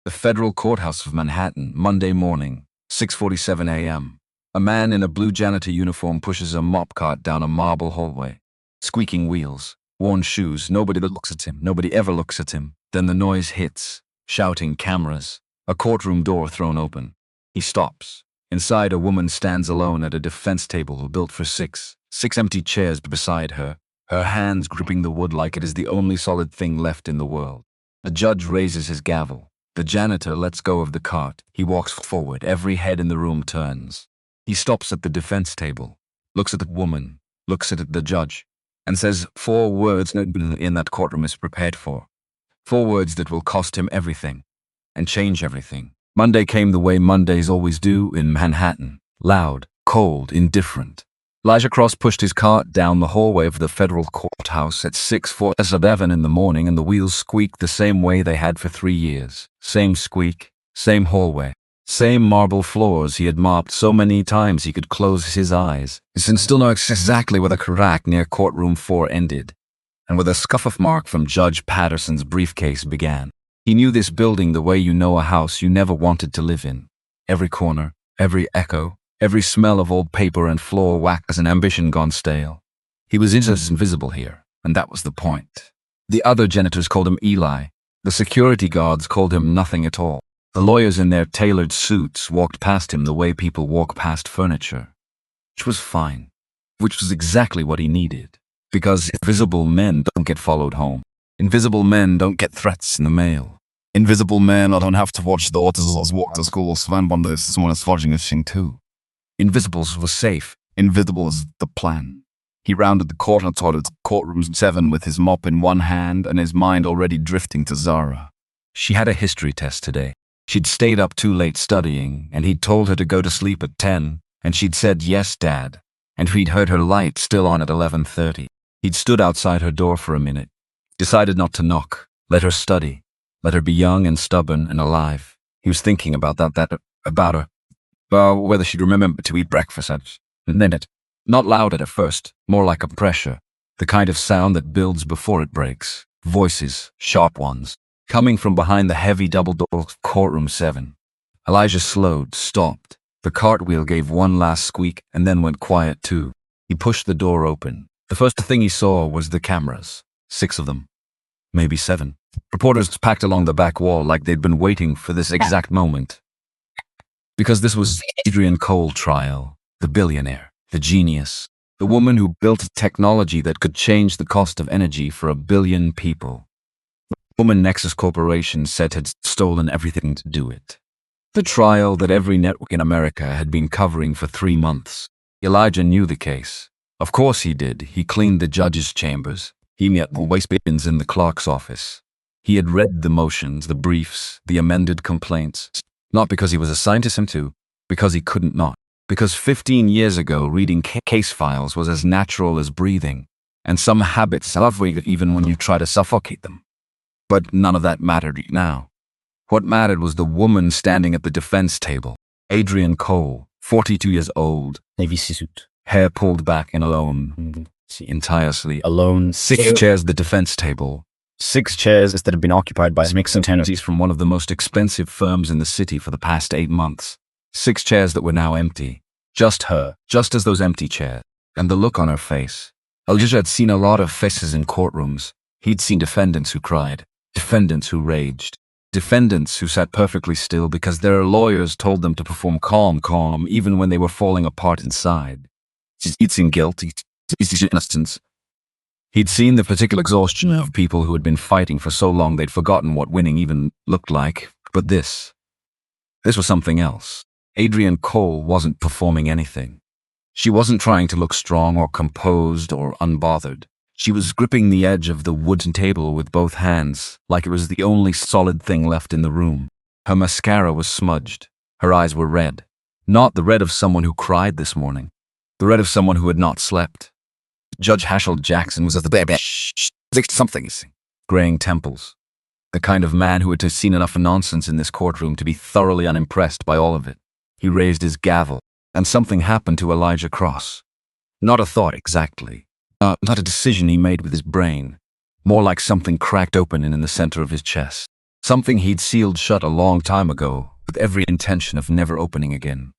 The federal courthouse of Manhattan, Monday morning, 6:47 a.m. A man in a blue janitor uniform pushes a mop cart down a marble hallway. Squeaking wheels, worn shoes, nobody that looks at him, nobody ever looks at him. Then the noise hits, shouting cameras, a courtroom door thrown open. He stops. Inside, a woman stands alone at a defense table built for six empty chairs beside her, her hands gripping the wood like it is the only solid thing left in the world. A judge raises his gavel. The janitor lets go of the cart. He walks forward. Every head in the room turns. He stops at the defense table, looks at the woman, looks at the judge, and says 4 words nobody in that courtroom is prepared for. 4 words that will cost him everything and change everything. Monday came the way Mondays always do in Manhattan. Loud, cold, indifferent. Elijah Cross pushed his cart down the hallway of the federal courthouse at 6:47 in the morning, and the wheels squeaked the same way they had for 3 years. Same squeak, same hallway, same marble floors he had mopped so many times he could close his eyes. He still knows exactly where the crack near courtroom 4 ended, and where the scuff mark from Judge Patterson's briefcase began. He knew this building the way you know a house you never wanted to live in. Every corner, every echo, every smell of old paper and floor wax and ambition gone stale. He was just invisible here, and that was the point. The other janitors called him Eli. The security guards called him nothing at all. The lawyers in their tailored suits walked past him the way people walk past furniture. Which was fine. Which was exactly what he needed. Because invisible men don't get followed home. Invisible men don't get threats in the mail. Invisible men don't have to watch daughters walk to school when one is someone is forging a thing too. Invisibles was safe. Invisible was the plan. He rounded the corner toward courtroom 7 with his mop in one hand and his mind already drifting to Zara. She had a history test today. She'd stayed up too late studying, and he'd told her to go to sleep at 10, and she'd said yes, Dad, and he'd heard her light still on at 11:30. He'd stood outside her door for a minute, decided not to knock, let her study, let her be young and stubborn and alive. He was thinking about about her. Whether she'd remember to eat breakfast and then not loud at first, more like a pressure, the kind of sound that builds before it breaks. Voices, sharp ones, coming from behind the heavy double door of courtroom 7. Elijah slowed, stopped. The cartwheel gave one last squeak and then went quiet too. He pushed the door open. The first thing he saw was the cameras. 6 of them. Maybe 7. Reporters packed along the back wall like they'd been waiting for this exact moment. Because this was the Adrian Cole trial. The billionaire, the genius, the woman who built technology that could change the cost of energy for 1 billion people. The woman Nexus Corporation said had stolen everything to do it. The trial that every network in America had been covering for 3 months. Elijah knew the case. Of course he did. He cleaned the judge's chambers. He met the waste bins in the clerk's office. He had read the motions, the briefs, the amended complaints. Not because he was assigned to him to, because he couldn't not. Because 15 years ago, reading case files was as natural as breathing, and some habits love even when you try to suffocate them. But none of that mattered now. What mattered was the woman standing at the defense table. Adrian Cole, 42 years old, Navy suit, hair pulled back and alone, entirely alone. 6 chairs at the defense table. 6 chairs that had been occupied by mixing tenants from one of the most expensive firms in the city for the past 8 months. 6 chairs that were now empty. Just her, just as those empty chairs. And the look on her face. Elijah had seen a lot of faces in courtrooms. He'd seen defendants who cried, defendants who raged, defendants who sat perfectly still because their lawyers told them to perform calm, even when they were falling apart inside. He'd seen guilt, he'd seen innocence. He'd seen the particular exhaustion of people who had been fighting for so long they'd forgotten what winning even looked like. But this was something else. Adrian Cole wasn't performing anything. She wasn't trying to look strong or composed or unbothered. She was gripping the edge of the wooden table with both hands, like it was the only solid thing left in the room. Her mascara was smudged. Her eyes were red. Not the red of someone who cried this morning. The red of someone who had not slept. Judge Hashel Jackson was at the baby. Something. Graying temples. The kind of man who had seen enough nonsense in this courtroom to be thoroughly unimpressed by all of it. He raised his gavel, and something happened to Elijah Cross. Not a thought exactly. Not a decision he made with his brain. More like something cracked open in the center of his chest. Something he'd sealed shut a long time ago, with every intention of never opening again.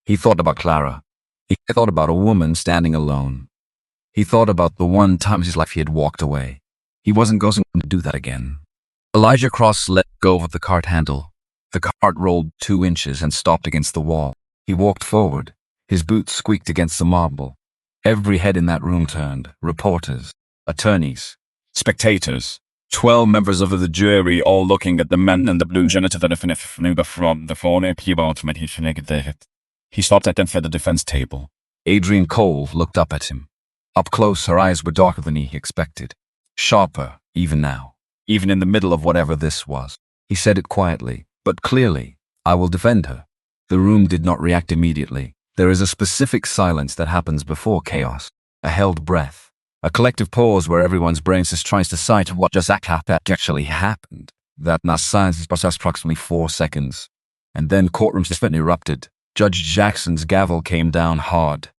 He thought about Clara. He thought about a woman standing alone. He thought about the one time in his life he had walked away. He wasn't going to do that again. Elijah Cross let go of the cart handle. The cart rolled 2 inches and stopped against the wall. He walked forward. His boots squeaked against the marble. Every head in that room turned. Reporters, attorneys, spectators. 12 members of the jury, all looking at the man in the blue janitor that from the phone. He stopped at the defense table. Adrian Cole looked up at him. Up close, her eyes were darker than he expected. Sharper, even now. Even in the middle of whatever this was. He said it quietly, but clearly. I will defend her. The room did not react immediately. There is a specific silence that happens before chaos. A held breath. A collective pause where everyone's brain just tries to cite what just actually happened. That silence processed approximately 4 seconds. And then courtroom suspense erupted. Judge Jackson's gavel came down hard.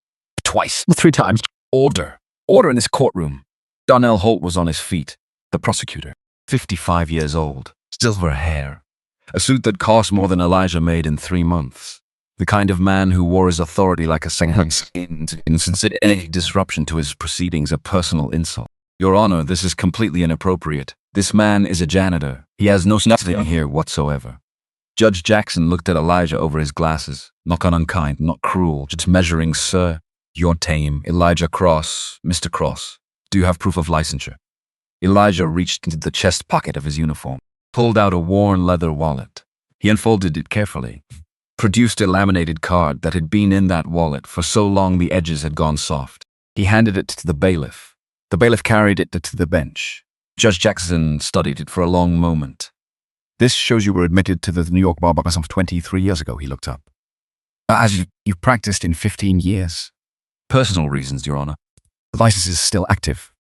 Twice. 3 times. Order. Order in this courtroom. Donnell Holt was on his feet. The prosecutor. 55 years old. Silver hair. A suit that cost more than Elijah made in 3 months. The kind of man who wore his authority like a skin to consider any disruption to his proceedings a personal insult. Your Honor, this is completely inappropriate. This man is a janitor. He has no nothing here whatsoever. Judge Jackson looked at Elijah over his glasses. Not unkind, not cruel, just measuring, sir. You're tame. Elijah Cross. Mr. Cross. Do you have proof of licensure? Elijah reached into the chest pocket of his uniform, pulled out a worn leather wallet. He unfolded it carefully, produced a laminated card that had been in that wallet for so long the edges had gone soft. He handed it to the bailiff. The bailiff carried it to the bench. Judge Jackson studied it for a long moment. This shows you were admitted to the New York bar as of 23 years ago, he looked up. As you've practiced in 15 years. Personal reasons, Your Honor. The license is still active.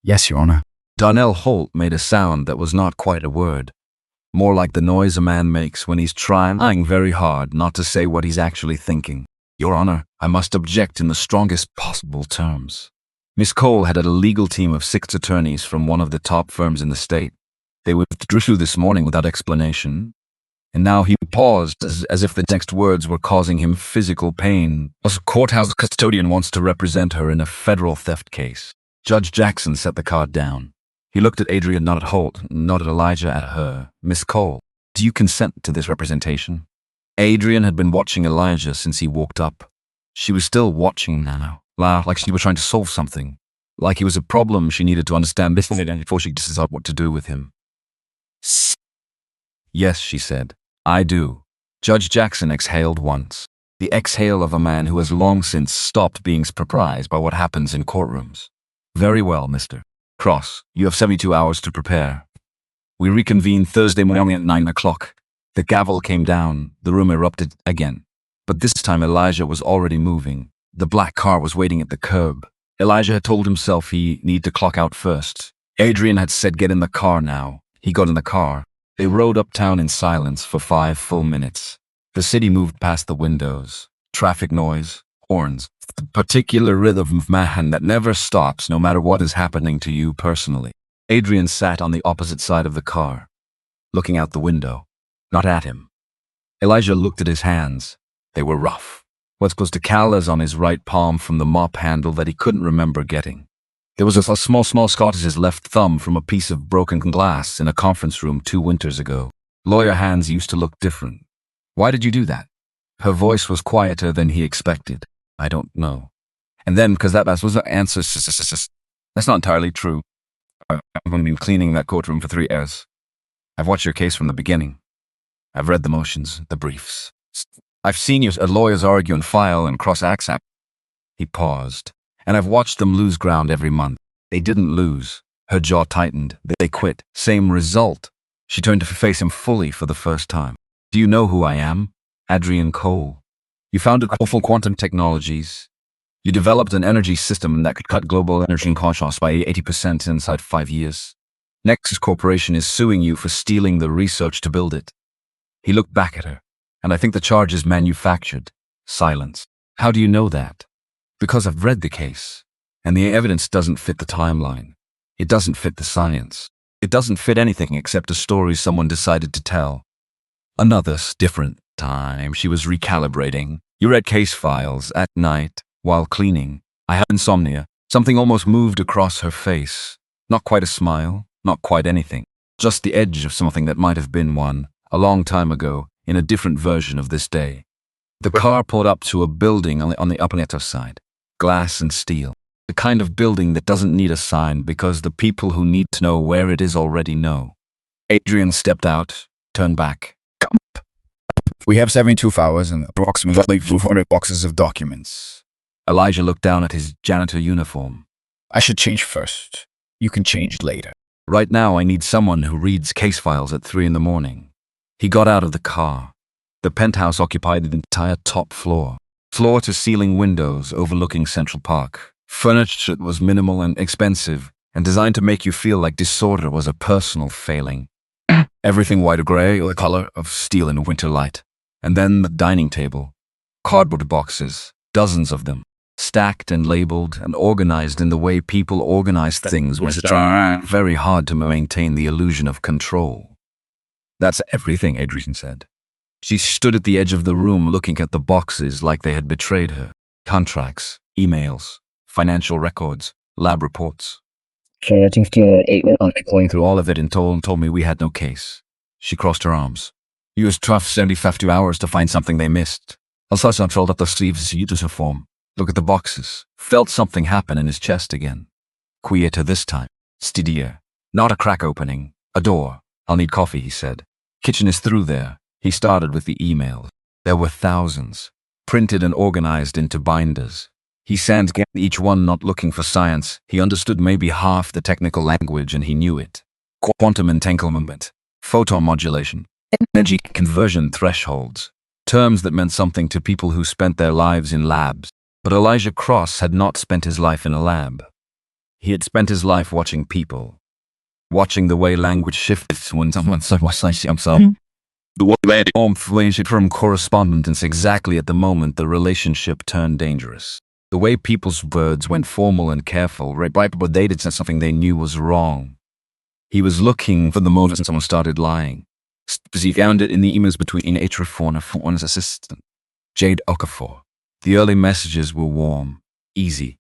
Yes, Your Honor. Donnell Holt made a sound that was not quite a word. More like the noise a man makes when he's trying very hard not to say what he's actually thinking. Your Honor, I must object in the strongest possible terms. Miss Cole had a legal team of 6 attorneys from one of the top firms in the state. They withdrew this morning without explanation. And now he paused as if the next words were causing him physical pain. A courthouse custodian wants to represent her in a federal theft case. Judge Jackson set the card down. He looked at Adrian, not at Holt, not at Elijah, at her. Miss Cole, do you consent to this representation? Adrian had been watching Elijah since he walked up. She was still watching now, like she was trying to solve something. Like he was a problem she needed to understand before she decided what to do with him. Yes, she said. I do. Judge Jackson exhaled once. The exhale of a man who has long since stopped being surprised by what happens in courtrooms. Very well, Mr. Cross, you have 72 hours to prepare. We reconvene Thursday morning at 9 o'clock. The gavel came down. The room erupted again. But this time Elijah was already moving. The black car was waiting at the curb. Elijah had told himself he needed to clock out first. Adrian had said get in the car now. He got in the car. They rode uptown in silence for 5 full minutes. The city moved past the windows. Traffic noise, horns, the particular rhythm of man that never stops no matter what is happening to you personally. Adrian sat on the opposite side of the car, looking out the window, not at him. Elijah looked at his hands. They were rough. What's close to calluses on his right palm from the mop handle that he couldn't remember getting. There was a small scot as his left thumb from a piece of broken glass in a conference room 2 winters ago. Lawyer hands used to look different. Why did you do that? Her voice was quieter than he expected. I don't know. And then, because that was the answer, that's not entirely true. I'm going to be cleaning that courtroom for 3 hours. I've watched your case from the beginning. I've read the motions, the briefs. I've seen you lawyers argue and file and cross-examine. He paused. And I've watched them lose ground every month. They didn't lose. Her jaw tightened. They quit. Same result. She turned to face him fully for the first time. Do you know who I am? Adrian Cole. You founded Awful Quantum Technologies. You developed an energy system that could cut global energy costs by 80% inside 5 years. Nexus Corporation is suing you for stealing the research to build it. He looked back at her. And I think the charge is manufactured. Silence. How do you know that? Because I've read the case, and the evidence doesn't fit the timeline. It doesn't fit the science. It doesn't fit anything except a story someone decided to tell. Another different time, she was recalibrating. You read case files at night while cleaning. I had insomnia. Something almost moved across her face. Not quite a smile, not quite anything. Just the edge of something that might have been one, a long time ago, in a different version of this day. The car pulled up to a building on the upper side. Glass and steel. The kind of building that doesn't need a sign because the people who need to know where it is already know. Adrian stepped out, turned back. We have 72 hours and approximately 400 boxes of documents. Elijah looked down at his janitor uniform. I should change first. You can change later. Right now, I need someone who reads case files at 3 a.m. He got out of the car. The penthouse occupied the entire top floor. Floor-to-ceiling windows overlooking Central Park. Furniture was minimal and expensive, and designed to make you feel like disorder was a personal failing. Everything white or gray, or the color of steel in a winter light. And then the dining table. Cardboard boxes, dozens of them. Stacked and labeled and organized in the way people organize things was very hard to maintain the illusion of control. That's everything, Adrian said. She stood at the edge of the room looking at the boxes like they had betrayed her. Contracts, emails, financial records, lab reports. Going through all of it and told me we had no case. She crossed her arms. Used tough 75 hours to find something they missed. Al-Sassan rolled up the sleeves of her form. Look at the boxes. Felt something happen in his chest again. Quieter this time. Steadier. Not a crack opening. A door. I'll need coffee, he said. Kitchen is through there. He started with the emails. There were thousands. Printed and organized into binders. He scanned each one, not looking for science. He understood maybe half the technical language and he knew it. Quantum entanglement. Photon modulation. Energy conversion thresholds. Terms that meant something to people who spent their lives in labs. But Elijah Cross had not spent his life in a lab. He had spent his life watching people. Watching the way language shifts when someone says himself. The way from correspondence exactly at the moment the relationship turned dangerous. The way people's words went formal and careful, right, but they did something they knew was wrong. He was looking for the moment someone started lying. He found it in the emails between H4 and his assistant, Jade Okafor. The early messages were warm, easy.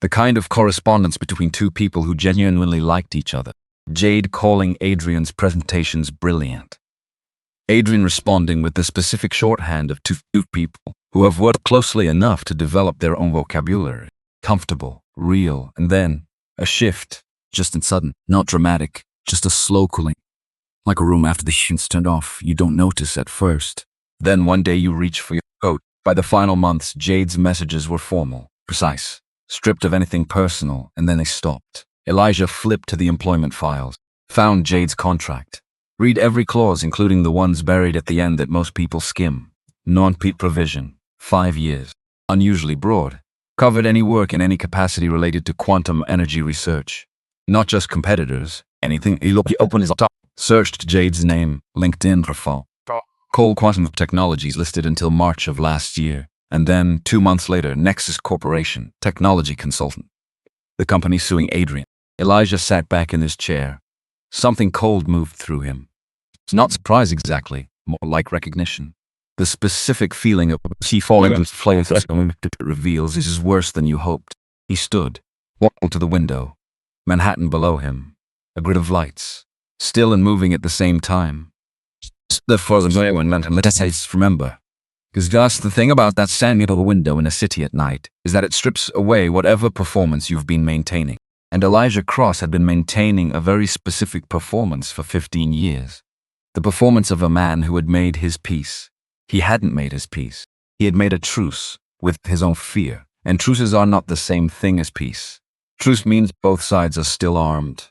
The kind of correspondence between two people who genuinely liked each other. Jade calling Adrian's presentations brilliant. Adrian responding with the specific shorthand of two people who have worked closely enough to develop their own vocabulary. Comfortable, real, and then a shift, just and sudden, not dramatic, just a slow cooling. Like a room after the heat's turned off, you don't notice at first. Then one day you reach for your coat. By the final months, Jade's messages were formal, precise, stripped of anything personal, and then they stopped. Elijah flipped to the employment files, found Jade's contract. Read every clause, including the ones buried at the end that most people skim. Non-compete provision, 5 years. Unusually broad. Covered any work in any capacity related to quantum energy research. Not just competitors, anything. He opened his laptop, searched Jade's name, LinkedIn profile. Cole Quantum Technologies listed until March of last year. And then, 2 months later, Nexus Corporation, technology consultant. The company suing Adrian. Elijah sat back in his chair. Something cold moved through him. It's not surprise exactly, more like recognition. The specific feeling of sea falling into flames reveals this is worse than you hoped. He stood, walked to the window. Manhattan below him. A grid of lights. Still and moving at the same time. The further let us remember. Because just the thing about that standing at the window in a city at night is that it strips away whatever performance you've been maintaining. And Elijah Cross had been maintaining a very specific performance for 15 years. The performance of a man who had made his peace. He hadn't made his peace. He had made a truce with his own fear. And truces are not the same thing as peace. Truce means both sides are still armed.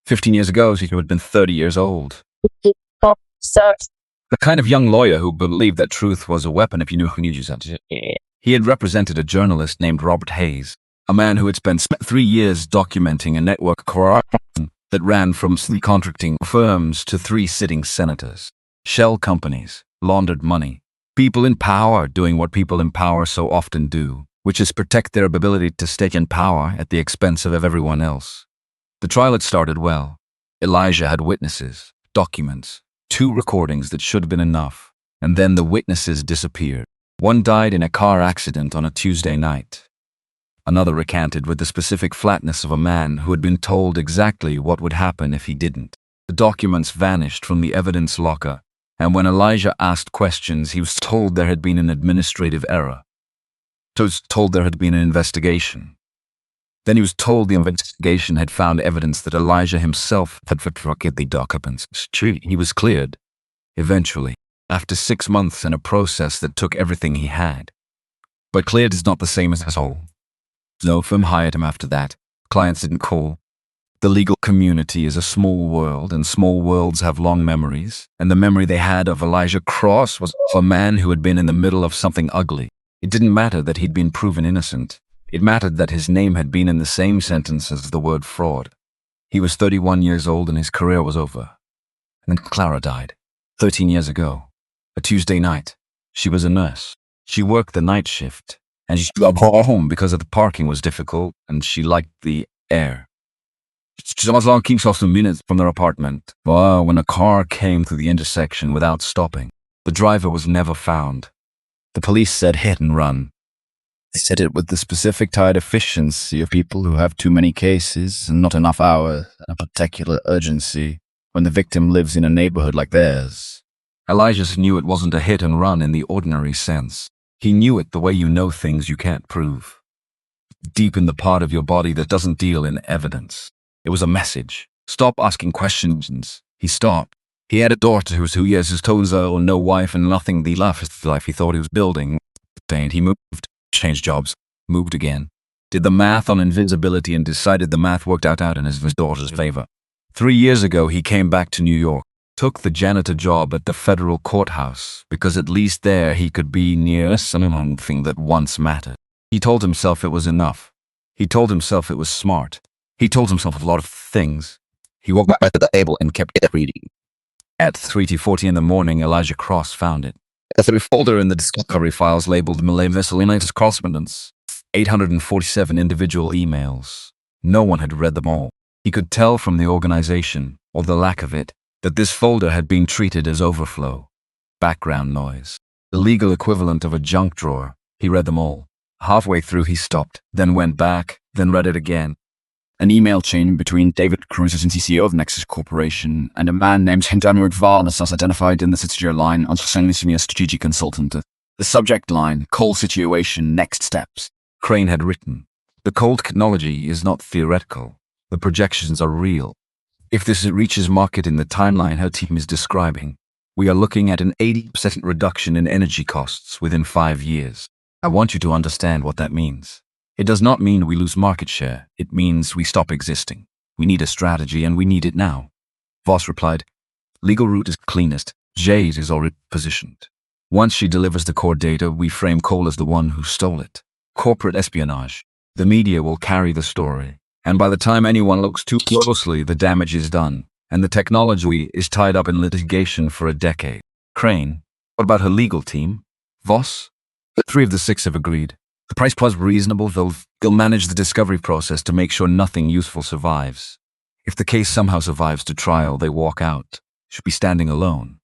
15 years ago, he had been 30 years old. The kind of young lawyer who believed that truth was a weapon if you knew who needed it. He had represented a journalist named Robert Hayes, a man who had spent 3 years documenting a network corruption that ran from contracting firms to 3 sitting senators. Shell companies, laundered money. People in power doing what people in power so often do, which is protect their ability to stay in power at the expense of everyone else. The trial had started well. Elijah had witnesses, documents, 2 recordings that should have been enough, and then the witnesses disappeared. One died in a car accident on a Tuesday night. Another recanted with the specific flatness of a man who had been told exactly what would happen if he didn't. The documents vanished from the evidence locker, and when Elijah asked questions, he was told there had been an administrative error. He was told there had been an investigation. Then he was told the investigation had found evidence that Elijah himself had fabricated the documents. He was cleared, eventually, after 6 months in a process that took everything he had. But cleared is not the same as whole. No firm hired him after that. Clients didn't call. The legal community is a small world, and small worlds have long memories, and the memory they had of Elijah Cross was of a man who had been in the middle of something ugly. It didn't matter that he'd been proven innocent. It mattered that his name had been in the same sentence as the word fraud. He was 31 years old and his career was over. And then Clara died, 13 years ago. A Tuesday night. She was a nurse. She worked the night shift, and she drove home because of the parking was difficult, and she liked the air. She was walking some minutes from their apartment when a car came through the intersection without stopping. The driver was never found. The police said hit and run. They said it with the specific tired efficiency of people who have too many cases and not enough hours and a particular urgency when the victim lives in a neighborhood like theirs. Elijah knew it wasn't a hit and run in the ordinary sense. He knew it the way you know things you can't prove. Deep in the part of your body that doesn't deal in evidence. It was a message. Stop asking questions. He stopped. He had a daughter who was 2 years his toes old, no wife and nothing the life he thought he was building. And he moved, changed jobs, moved again. Did the math on invisibility and decided the math worked out in his daughter's favor. 3 years ago he came back to New York, took the janitor job at the federal courthouse because at least there he could be near something that once mattered. He told himself it was enough. He told himself it was smart. He told himself a lot of things. He walked back to the table and kept reading. At 3:40 in the morning, Elijah Cross found it. A folder in the discovery files labeled miscellaneous correspondence. 847 individual emails. No one had read them all. He could tell from the organization, or the lack of it, that this folder had been treated as overflow. Background noise. The legal equivalent of a junk drawer. He read them all. Halfway through he stopped, then went back, then read it again. An email chain between David Cruz, CEO of Nexus Corporation, and a man named Hindanward Varnas as identified in the signature line on senior strategic consultant. The subject line, coal situation, next steps. Crane had written, the coal technology is not theoretical. The projections are real. If this reaches market in the timeline her team is describing, we are looking at an 80% reduction in energy costs within 5 years. I want you to understand what that means. It does not mean we lose market share. It means we stop existing. We need a strategy and we need it now. Voss replied, legal route is cleanest. Jade is already positioned. Once she delivers the core data, we frame Cole as the one who stole it. Corporate espionage. The media will carry the story. And by the time anyone looks too closely, the damage is done. And the technology is tied up in litigation for a decade. Crane, what about her legal team? Voss? 3 of the 6 have agreed. The price was reasonable, though they'll manage the discovery process to make sure nothing useful survives. If the case somehow survives to trial, they walk out. Should be standing alone.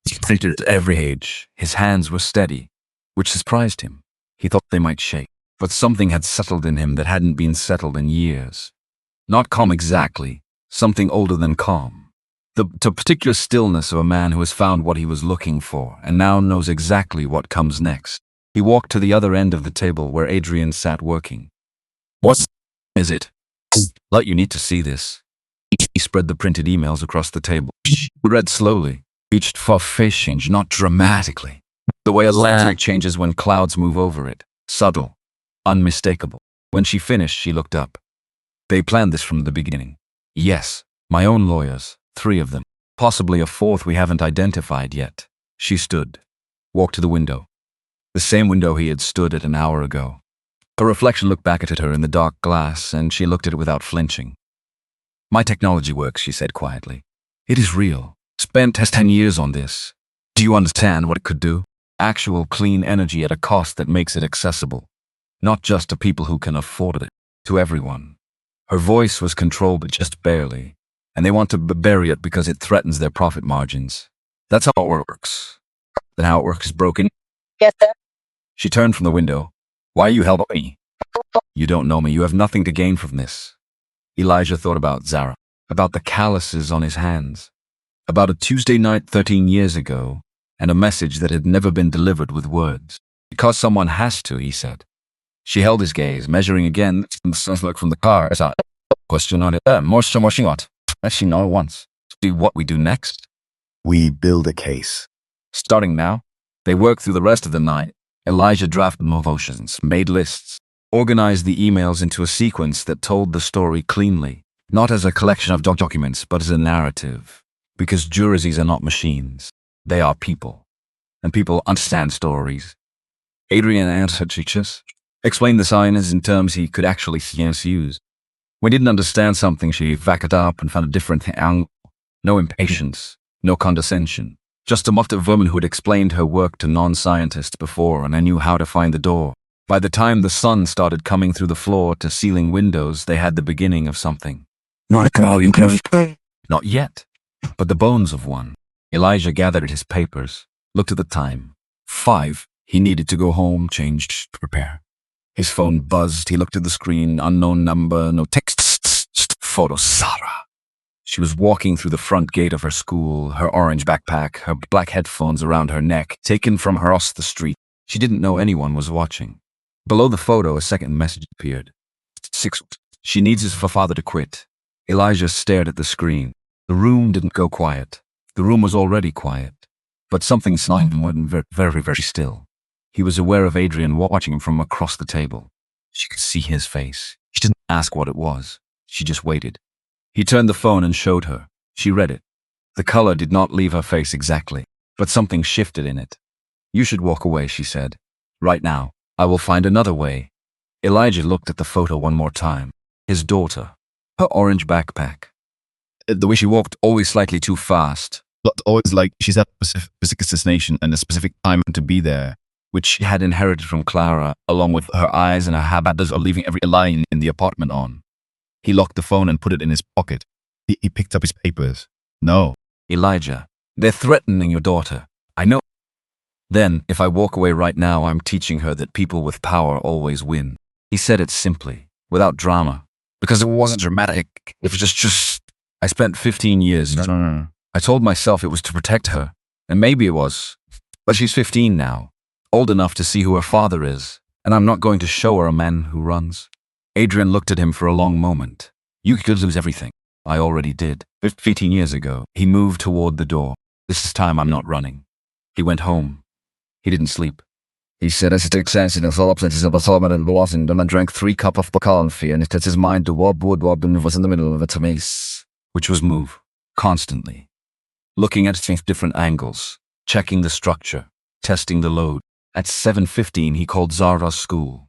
He printed at every age. His hands were steady, which surprised him. He thought they might shake, but something had settled in him that hadn't been settled in years. Not calm exactly, something older than calm. The particular stillness of a man who has found what he was looking for and now knows exactly what comes next. He walked to the other end of the table where Adrian sat working. What is it? Like you need to see this. He spread the printed emails across the table. He read slowly. Reached for face change, not dramatically. The way a landscape changes when clouds move over it. Subtle. Unmistakable. When she finished, she looked up. They planned this from the beginning. Yes, my own lawyers. 3 of them. Possibly a 4th we haven't identified yet. She stood. Walked to the window. The same window he had stood at an hour ago. Her reflection looked back at her in the dark glass, and she looked at it without flinching. My technology works, she said quietly. It is real. Spent 10 years on this. Do you understand what it could do? Actual clean energy at a cost that makes it accessible. Not just to people who can afford it, to everyone. Her voice was controlled, but just barely. and they want to bury it because it threatens their profit margins. That's how it works. Then how it works is broken. Yes, sir. She turned from the window. Why are you helping me? You don't know me. You have nothing to gain from this. Elijah thought about Zara, about the calluses on his hands, about a Tuesday night 13 years ago, and a message that had never been delivered with words. Because someone has to, he said. She held his gaze, measuring again the smoke from the car. As I question on it. More what? As she know once. Do what we do next? We build a case. Starting now, they worked through the rest of the night. Elijah drafted motions, made lists, organized the emails into a sequence that told the story cleanly, not as a collection of documents, but as a narrative. Because jurists are not machines. They are people. And people understand stories. Adrian answered teachers, explained the signs in terms he could actually use. When he didn't understand something, she backed it up and found a different angle. No impatience, no condescension. Just a muffled woman who had explained her work to non-scientists before, and I knew how to find the door. By the time the sun started coming through the floor to ceiling windows, they had the beginning of something. Not yet, but the bones of one. Elijah gathered his papers, looked at the time. 5. He needed to go home, changed, prepare. His phone buzzed. He looked at the screen. Unknown number, no text. Photo Sarah. She was walking through the front gate of her school, her orange backpack, her black headphones around her neck, taken from her across the street. She didn't know anyone was watching. Below the photo, a second message appeared. 6. She needs his father to quit. Elijah stared at the screen. The room didn't go quiet. The room was already quiet. But something silent and very, very still. He was aware of Adrian watching him from across the table. She could see his face. She didn't ask what it was. She just waited. He turned the phone and showed her. She read it. The color did not leave her face exactly, but something shifted in it. You should walk away, she said. Right now. I will find another way. Elijah looked at the photo one more time. His daughter. Her orange backpack. The way she walked, always slightly too fast. But always like she's at a specific destination and a specific time to be there. Which she had inherited from Clara, along with her eyes and her habit of leaving every line in the apartment on. He locked the phone and put it in his pocket. He picked up his papers. No. Elijah, they're threatening your daughter. I know. Then, if I walk away right now, I'm teaching her that people with power always win. He said it simply, without drama. Because it wasn't dramatic. It was just I spent 15 years. No. I told myself it was to protect her. And maybe it was. But she's 15 now. Old enough to see who her father is. And I'm not going to show her a man who runs. Adrian looked at him for a long moment. You could lose everything. I already did. 15 years ago, he moved toward the door. This time I'm not running. He went home. He didn't sleep. He said, I stick sense in his absences of a solomon and blossom, and I drank 3 cups of the coffee, and it touched his mind to wob and was in the middle of a maze, which was move, constantly. Looking at different angles, checking the structure, testing the load. At 7:15, he called Zara's school.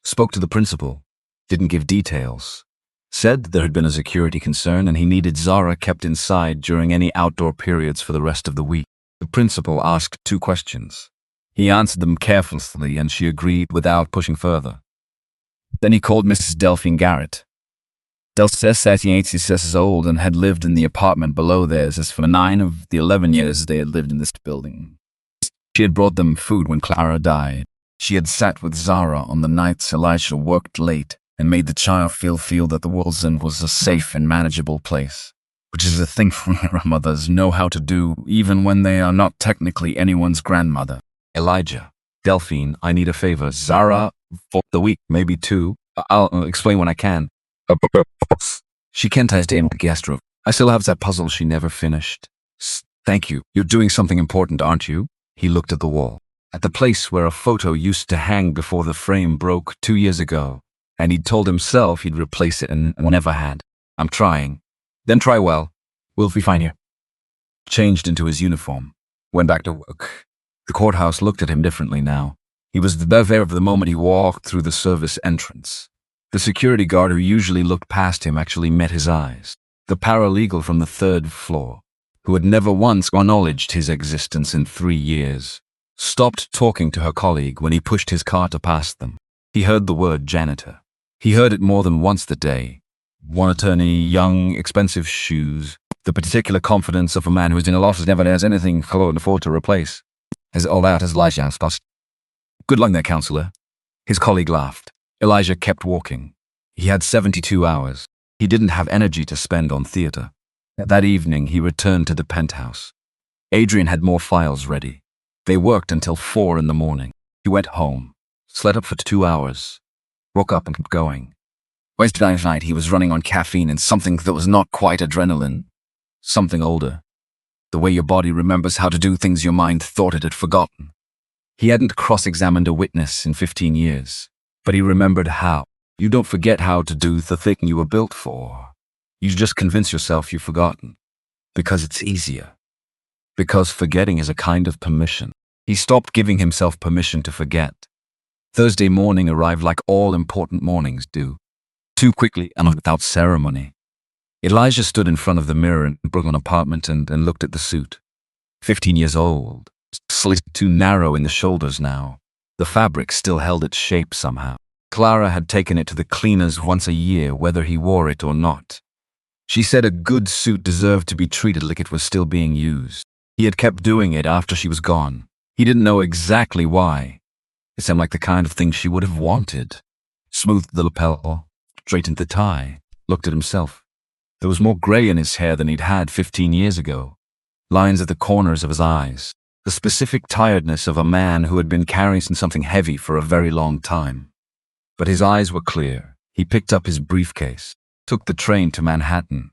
Spoke to the principal. Didn't give details. Said there had been a security concern and he needed Zara kept inside during any outdoor periods for the rest of the week. The principal asked 2 questions. He answered them carefully and she agreed without pushing further. Then he called Mrs. Delphine Garrett. Delphine said he years old and had lived in the apartment below theirs as for 9 of the 11 years they had lived in this building. She had brought them food when Clara died. She had sat with Zara on the nights Elijah worked late and made the child feel that the world's end was a safe and manageable place, which is a thing grandmothers know how to do even when they are not technically anyone's grandmother. Elijah, Delphine, I need a favor. Zara, for the week, maybe 2. I'll explain when I can. She can't stay in the guest room. I still have that puzzle she never finished. Thank you. You're doing something important, aren't you? He looked at the wall, at the place where a photo used to hang before the frame broke 2 years ago, and he'd told himself he'd replace it and never had. I'm trying. Then try well. We'll be fine here. Changed into his uniform. Went back to work. The courthouse looked at him differently now. He was the aware of the moment he walked through the service entrance. The security guard who usually looked past him actually met his eyes. The paralegal from the 3rd floor, who had never once acknowledged his existence in 3 years, stopped talking to her colleague when he pushed his car to pass them. He heard the word janitor. He heard it more than once that day. One attorney, young, expensive shoes. The particular confidence of a man who is in a loss never has anything he can afford to replace. Has all out his life cost. Good luck there, counselor. His colleague laughed. Elijah kept walking. He had 72 hours. He didn't have energy to spend on theater. That evening, he returned to the penthouse. Adrian had more files ready. They worked until 4 in the morning. He went home, slept up for 2 hours, woke up and kept going. Wednesday night, he was running on caffeine and something that was not quite adrenaline. Something older. The way your body remembers how to do things your mind thought it had forgotten. He hadn't cross-examined a witness in 15 years, but he remembered how. You don't forget how to do the thing you were built for. You just convince yourself you've forgotten. Because it's easier. Because forgetting is a kind of permission. He stopped giving himself permission to forget. Thursday morning arrived like all important mornings do. Too quickly and without ceremony. Elijah stood in front of the mirror in Brooklyn apartment and looked at the suit. 15 years old. Slit too narrow in the shoulders now. The fabric still held its shape somehow. Clara had taken it to the cleaners once a year, whether he wore it or not. She said a good suit deserved to be treated like it was still being used. He had kept doing it after she was gone. He didn't know exactly why. It seemed like the kind of thing she would have wanted. Smoothed the lapel, straightened the tie, looked at himself. There was more gray in his hair than he'd had 15 years ago. Lines at the corners of his eyes. The specific tiredness of a man who had been carrying something heavy for a very long time. But his eyes were clear. He picked up his briefcase, took the train to Manhattan.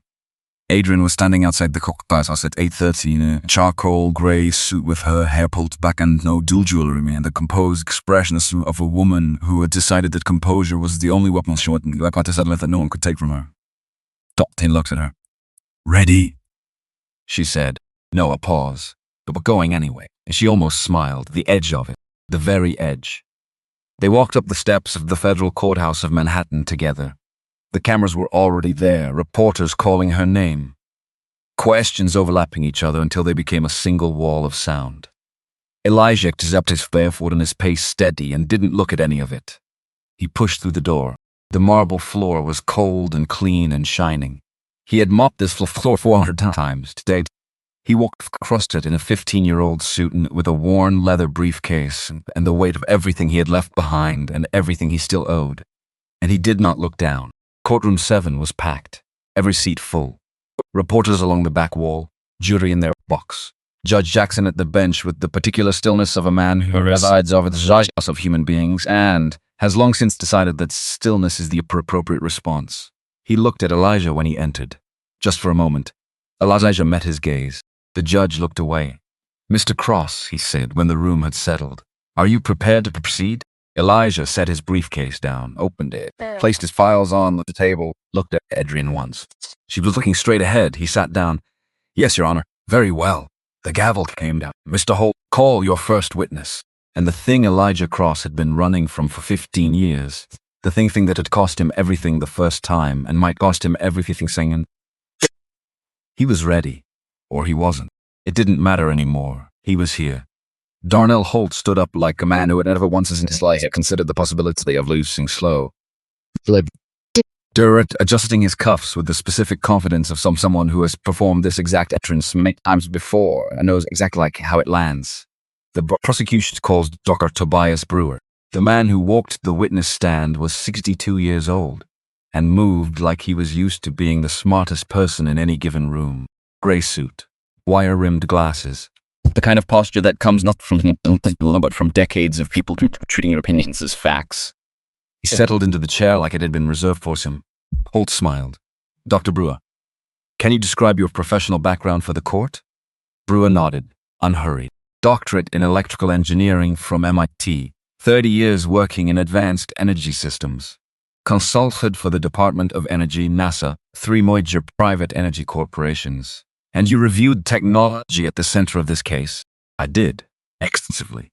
Adrian was standing outside the cocktail house at 8:30 in a charcoal grey suit with her hair pulled back and no dual jewelry, and the composed expressionism of a woman who had decided that composure was the only weapon she wanted that no one could take from her. He looked at her. "Ready?" She said. No, a pause. But we're going anyway. And she almost smiled, the edge of it, the very edge. They walked up the steps of the federal courthouse of Manhattan together. The cameras were already there, reporters calling her name. Questions overlapping each other until they became a single wall of sound. Elijah kept his barefoot and his pace steady and didn't look at any of it. He pushed through the door. The marble floor was cold and clean and shining. He had mopped this floor 400 times today. He walked across it in a 15-year-old suit and with a worn leather briefcase and the weight of everything he had left behind and everything he still owed. And he did not look down. Courtroom 7 was packed, every seat full. Reporters along the back wall, jury in their box. Judge Jackson at the bench with the particular stillness of a man who presides over the judgment of human beings and has long since decided that stillness is the appropriate response. He looked at Elijah when he entered. Just for a moment, Elijah met his gaze. The judge looked away. "Mr. Cross," he said when the room had settled, "are you prepared to proceed?" Elijah set his briefcase down, opened it, placed his files on the table, looked at Adrian once. She was looking straight ahead. He sat down. "Yes, Your Honor." "Very well." The gavel came down. "Mr. Holt, call your first witness." And the thing Elijah Cross had been running from for 15 years, the thing that had cost him everything the first time and might cost him everything singing. He was ready. Or he wasn't. It didn't matter anymore. He was here. Darnell Holt stood up like a man who had never once in his life considered the possibility of losing slow. Durrett, adjusting his cuffs with the specific confidence of someone who has performed this exact entrance many times before and knows exactly how it lands. The prosecution calls Dr. Tobias Brewer. The man who walked the witness stand was 62 years old and moved like he was used to being the smartest person in any given room. Gray suit, wire-rimmed glasses. The kind of posture that comes not from but from decades of people treating your opinions as facts. He settled into the chair like it had been reserved for him. Holt smiled. "Dr. Brewer, can you describe your professional background for the court?" Brewer nodded, unhurried. Doctorate in electrical engineering from MIT. 30 years working in advanced energy systems. Consulted for the Department of Energy, NASA, 3 major private energy corporations. "And you reviewed technology at the center of this case?" "I did. Extensively."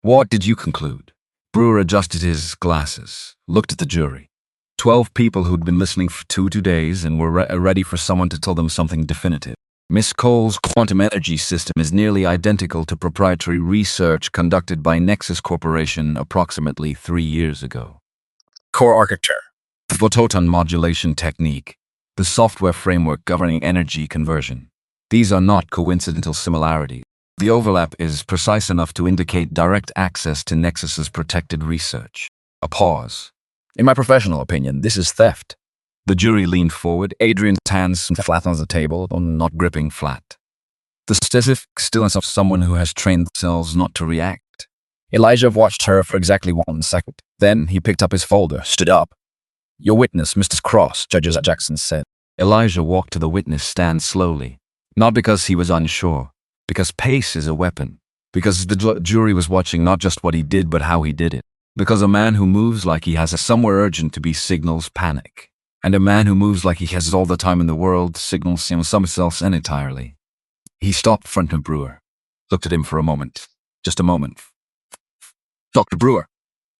"What did you conclude?" Brewer adjusted his glasses, looked at the jury. 12 people who'd been listening for 2 days and were ready for someone to tell them something definitive. "Miss Cole's quantum energy system is nearly identical to proprietary research conducted by Nexus Corporation approximately 3 years ago." Core architecture. photon modulation technique, the software framework governing energy conversion. These are not coincidental similarities. The overlap is precise enough to indicate direct access to Nexus's protected research. A pause. In my professional opinion, this is theft. The jury leaned forward, Adrian's hands flat on the table, not gripping flat. The specific stillness of someone who has trained themselves not to react. Elijah watched her for exactly 1 second. Then he picked up his folder, stood up. "Your witness, Mr. Cross," Judge Jackson said. Elijah walked to the witness stand slowly. Not because he was unsure, because pace is a weapon. Because the jury was watching not just what he did, but how he did it. Because a man who moves like he has a somewhere urgent to be signals panic. And a man who moves like he has all the time in the world signals something else entirely. He stopped in front of Brewer. Looked at him for a moment. Just a moment. "Dr. Brewer,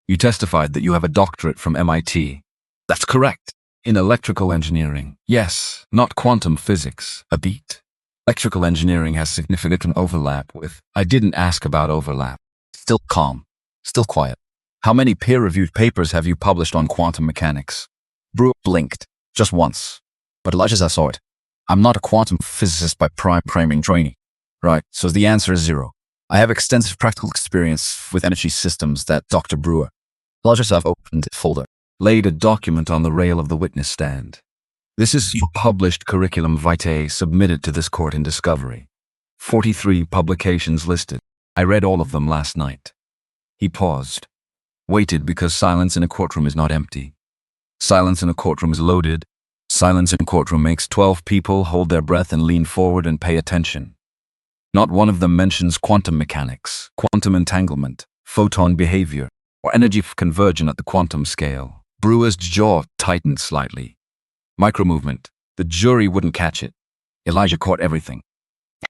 you testified that you have a doctorate from MIT. That's correct. In electrical engineering. Yes, not quantum physics. A beat. Electrical engineering has significant overlap with... I didn't ask about overlap. Still calm. Still quiet. How many peer-reviewed papers have you published on quantum mechanics?" Brewer blinked, just once. But Elijah saw it. "I'm not a quantum physicist by priming training." "Right, so the answer is 0. I have extensive practical experience with energy systems that Dr. Brewer." Elijah opened the folder. Laid a document on the rail of the witness stand. "This is your published curriculum vitae submitted to this court in discovery. 43 publications listed. I read all of them last night." He paused. Waited because silence in a courtroom is not empty. Silence in a courtroom is loaded. Silence in a courtroom makes 12 people hold their breath and lean forward and pay attention. Not one of them mentions quantum mechanics, quantum entanglement, photon behavior, or energy conversion at the quantum scale. Brewer's jaw tightened slightly. Micromovement. The jury wouldn't catch it. Elijah caught everything.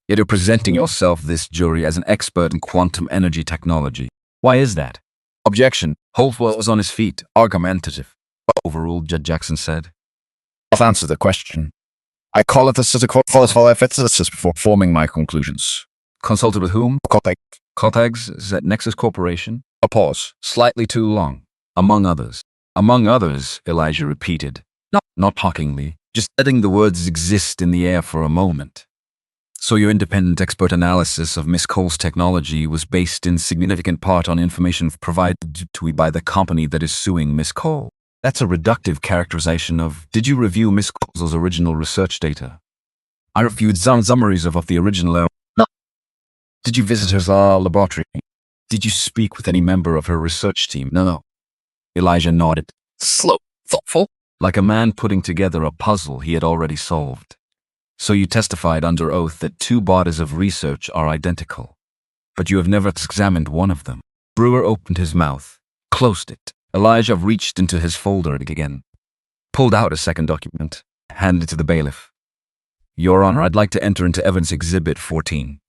Yet you're presenting yourself, this jury, as an expert in quantum energy technology. Why is that? Objection. Holtwell was on his feet, argumentative. Overruled, Judge Jackson said. "I'll answer the question. I call it this as a qualified physicist before forming my conclusions." Consulted with whom? Colleagues. Is that Nexus Corporation? A pause. Slightly too long. Among others. Among others, Elijah repeated. Not mockingly, just letting the words exist in the air for a moment. So your independent expert analysis of Miss Cole's technology was based in significant part on information provided to you by the company that is suing Miss Cole. That's a reductive characterization of, did you review Miss Cole's original research data? I reviewed some summaries of the original. No. Did you visit her laboratory? Did you speak with any member of her research team? No. Elijah nodded. Slow, thoughtful. Like a man putting together a puzzle he had already solved. So you testified under oath that 2 bodies of research are identical. But you have never examined one of them. Brewer opened his mouth, closed it. Elijah reached into his folder again, pulled out a second document, handed it to the bailiff. Your Honor, I'd like to enter into evidence Exhibit 14.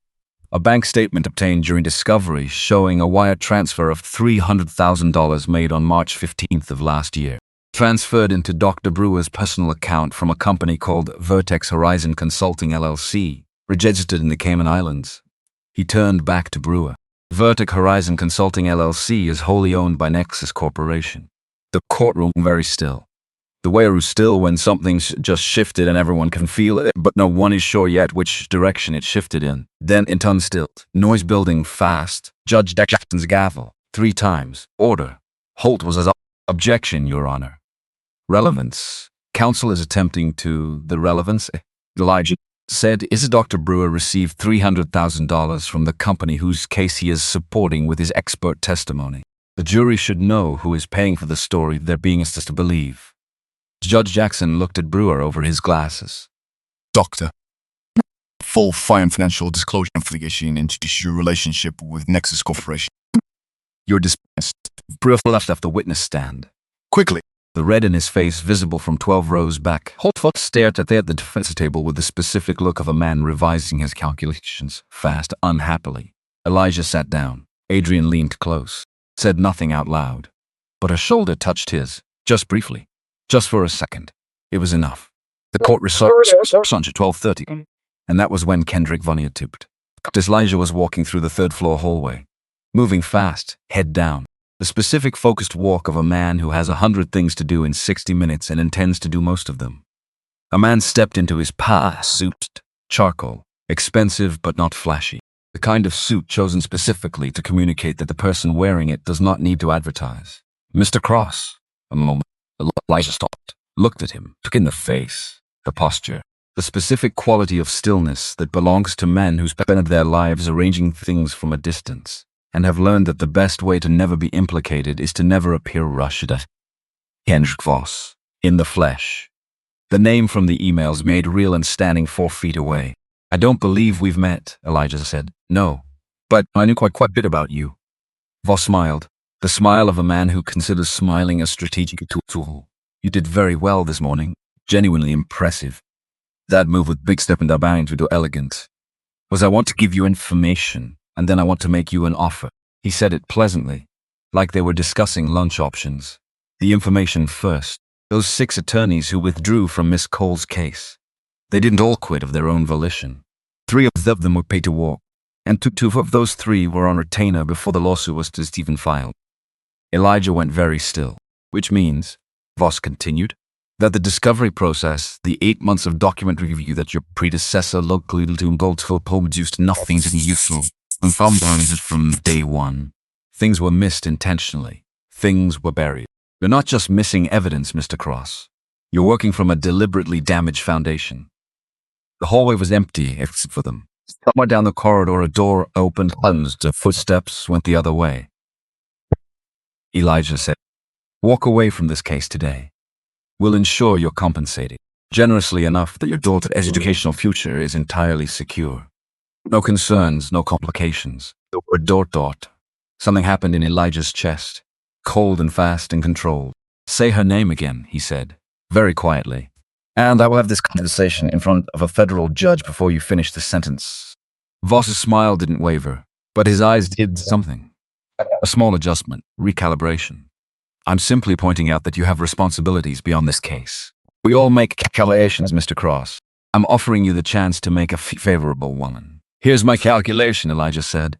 A bank statement obtained during discovery showing a wire transfer of $300,000 made on March 15th of last year. Transferred into Dr. Brewer's personal account from a company called Vertex Horizon Consulting LLC, registered in the Cayman Islands. He turned back to Brewer. Vertex Horizon Consulting LLC is wholly owned by Nexus Corporation. The courtroom very still. The way is still when something's just shifted and everyone can feel it, but no one is sure yet which direction it shifted in. Then it unstilled. Noise building fast. Judge Jackson's gavel. 3 times. Order. Holt was as objection, Your Honor. Relevance. Counsel is attempting to the relevance. Elijah said, is Dr. Brewer received $300,000 from the company whose case he is supporting with his expert testimony. The jury should know who is paying for the story they're being asked to believe. Judge Jackson looked at Brewer over his glasses. Doctor, full financial disclosure investigation into your relationship with Nexus Corporation. You're dismissed. Brewer left the witness stand. Quickly. The red in his face visible from 12 rows back. Holtfoot stared at the defense table with the specific look of a man revising his calculations, fast, unhappily. Elijah sat down. Adrian leaned close. Said nothing out loud. But her shoulder touched his, just briefly. Just for a second. It was enough. The court resumed at 12:30. And that was when Kendrick Vonier tipped. Elijah was walking through the 3rd floor hallway. Moving fast, head down. The specific focused walk of a man who has 100 things to do in 60 minutes and intends to do most of them. A man stepped into his suit, charcoal, expensive but not flashy. The kind of suit chosen specifically to communicate that the person wearing it does not need to advertise. Mr. Cross. A moment. Elijah stopped, looked at him, took in the face, the posture, the specific quality of stillness that belongs to men who spend their lives arranging things from a distance, and have learned that the best way to never be implicated is to never appear rushed. Hendrik Voss, in the flesh. The name from the emails made real and standing 4 feet away. I don't believe we've met, Elijah said. No, but I knew quite a bit about you. Voss smiled, the smile of a man who considers smiling a strategic tool. You did very well this morning, genuinely impressive. That move with big step and bound to do elegant. Was I want to give you information, and then I want to make you an offer. He said it pleasantly, like they were discussing lunch options. The information first. Those 6 attorneys who withdrew from Miss Cole's case. They didn't all quit of their own volition. 3 of them were paid to walk, and 2 of those 3 were on retainer before the lawsuit was even filed. Elijah went very still, which means, Voss continued, that the discovery process, the 8 months of document review that your predecessor locally produced nothing useful, and found from day one. Things were missed intentionally. Things were buried. You're not just missing evidence, Mr. Cross. You're working from a deliberately damaged foundation. The hallway was empty except for them. Somewhere down the corridor, a door opened, plunged, footsteps went the other way. Elijah said, walk away from this case today. We'll ensure you're compensated, generously enough that your daughter's educational future is entirely secure. No concerns, no complications. The word dot. Something happened in Elijah's chest, cold and fast and controlled. Say her name again, he said, very quietly. And I will have this conversation in front of a federal judge before you finish the sentence. Voss's smile didn't waver, but his eyes did something. A small adjustment, recalibration. I'm simply pointing out that you have responsibilities beyond this case. We all make calculations, Mr. Cross. I'm offering you the chance to make a favorable one. Here's my calculation, Elijah said.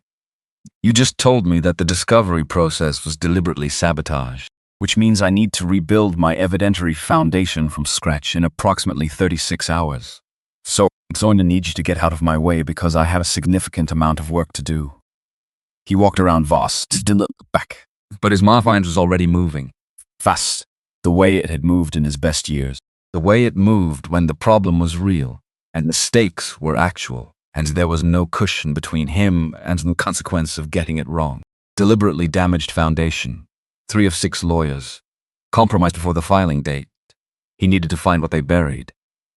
You just told me that the discovery process was deliberately sabotaged, which means I need to rebuild my evidentiary foundation from scratch in approximately 36 hours. So I'm going to need you to get out of my way because I have a significant amount of work to do. He walked around Voss, didn't look back. But his mind was already moving. Fast, the way it had moved in his best years. The way it moved when the problem was real, and the stakes were actual, and there was no cushion between him and the consequence of getting it wrong. Deliberately damaged foundation. 3 of 6 lawyers. Compromised before the filing date. He needed to find what they buried.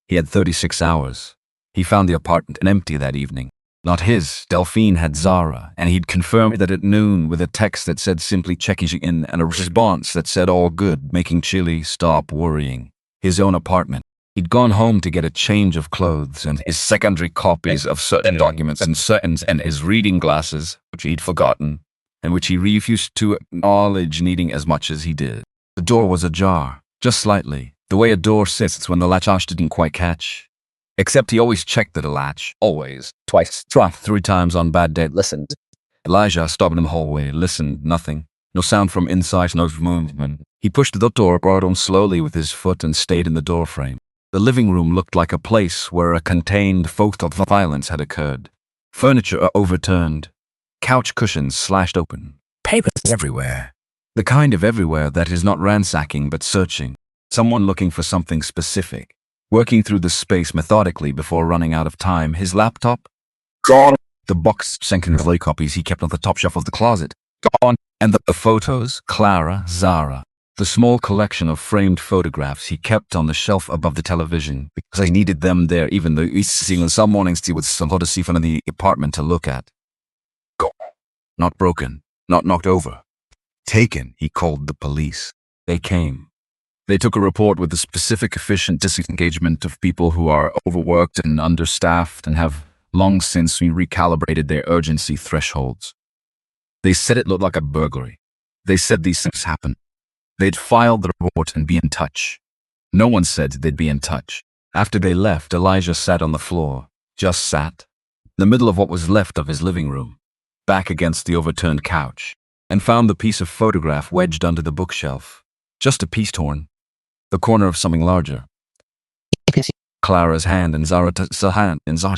He had 36 hours. He found the apartment empty that evening. Not his. Delphine had Zara, and he'd confirmed that at noon with a text that said simply checking in and a response that said all good, making Chili stop worrying. His own apartment. He'd gone home to get a change of clothes and his secondary copies of certain documents and his reading glasses, which he'd forgotten, and which he refused to acknowledge needing as much as he did. The door was ajar, just slightly, the way a door sits when the latch didn't quite catch. Except he always checked the latch, always, twice, 3 times on bad day, listened. Elijah stopped in the hallway, listened, nothing. No sound from inside, no movement. He pushed the door on slowly with his foot and stayed in the doorframe. The living room looked like a place where a contained photo of violence had occurred. Furniture overturned. Couch cushions slashed open. Papers everywhere. The kind of everywhere that is not ransacking but searching. Someone looking for something specific. Working through the space methodically before running out of time. His laptop? Gone. The boxed second-play copies he kept on the top shelf of the closet? Gone. And the photos? Clara, Zara. The small collection of framed photographs he kept on the shelf above the television because he needed them there even though he's seeing some mornings he would somehow to see from the apartment to look at. Gone. Not broken. Not knocked over. Taken, he called the police. They came. They took a report with the specific efficient disengagement of people who are overworked and understaffed and have long since recalibrated their urgency thresholds. They said it looked like a burglary. They said these things happen. They'd file the report and be in touch. No one said they'd be in touch. After they left, Elijah sat on the floor. Just sat. In the middle of what was left of his living room. Back against the overturned couch. and found the piece of photograph wedged under the bookshelf. Just a piece torn. The corner of something larger. Clara's hand and Zara's hand and Zara.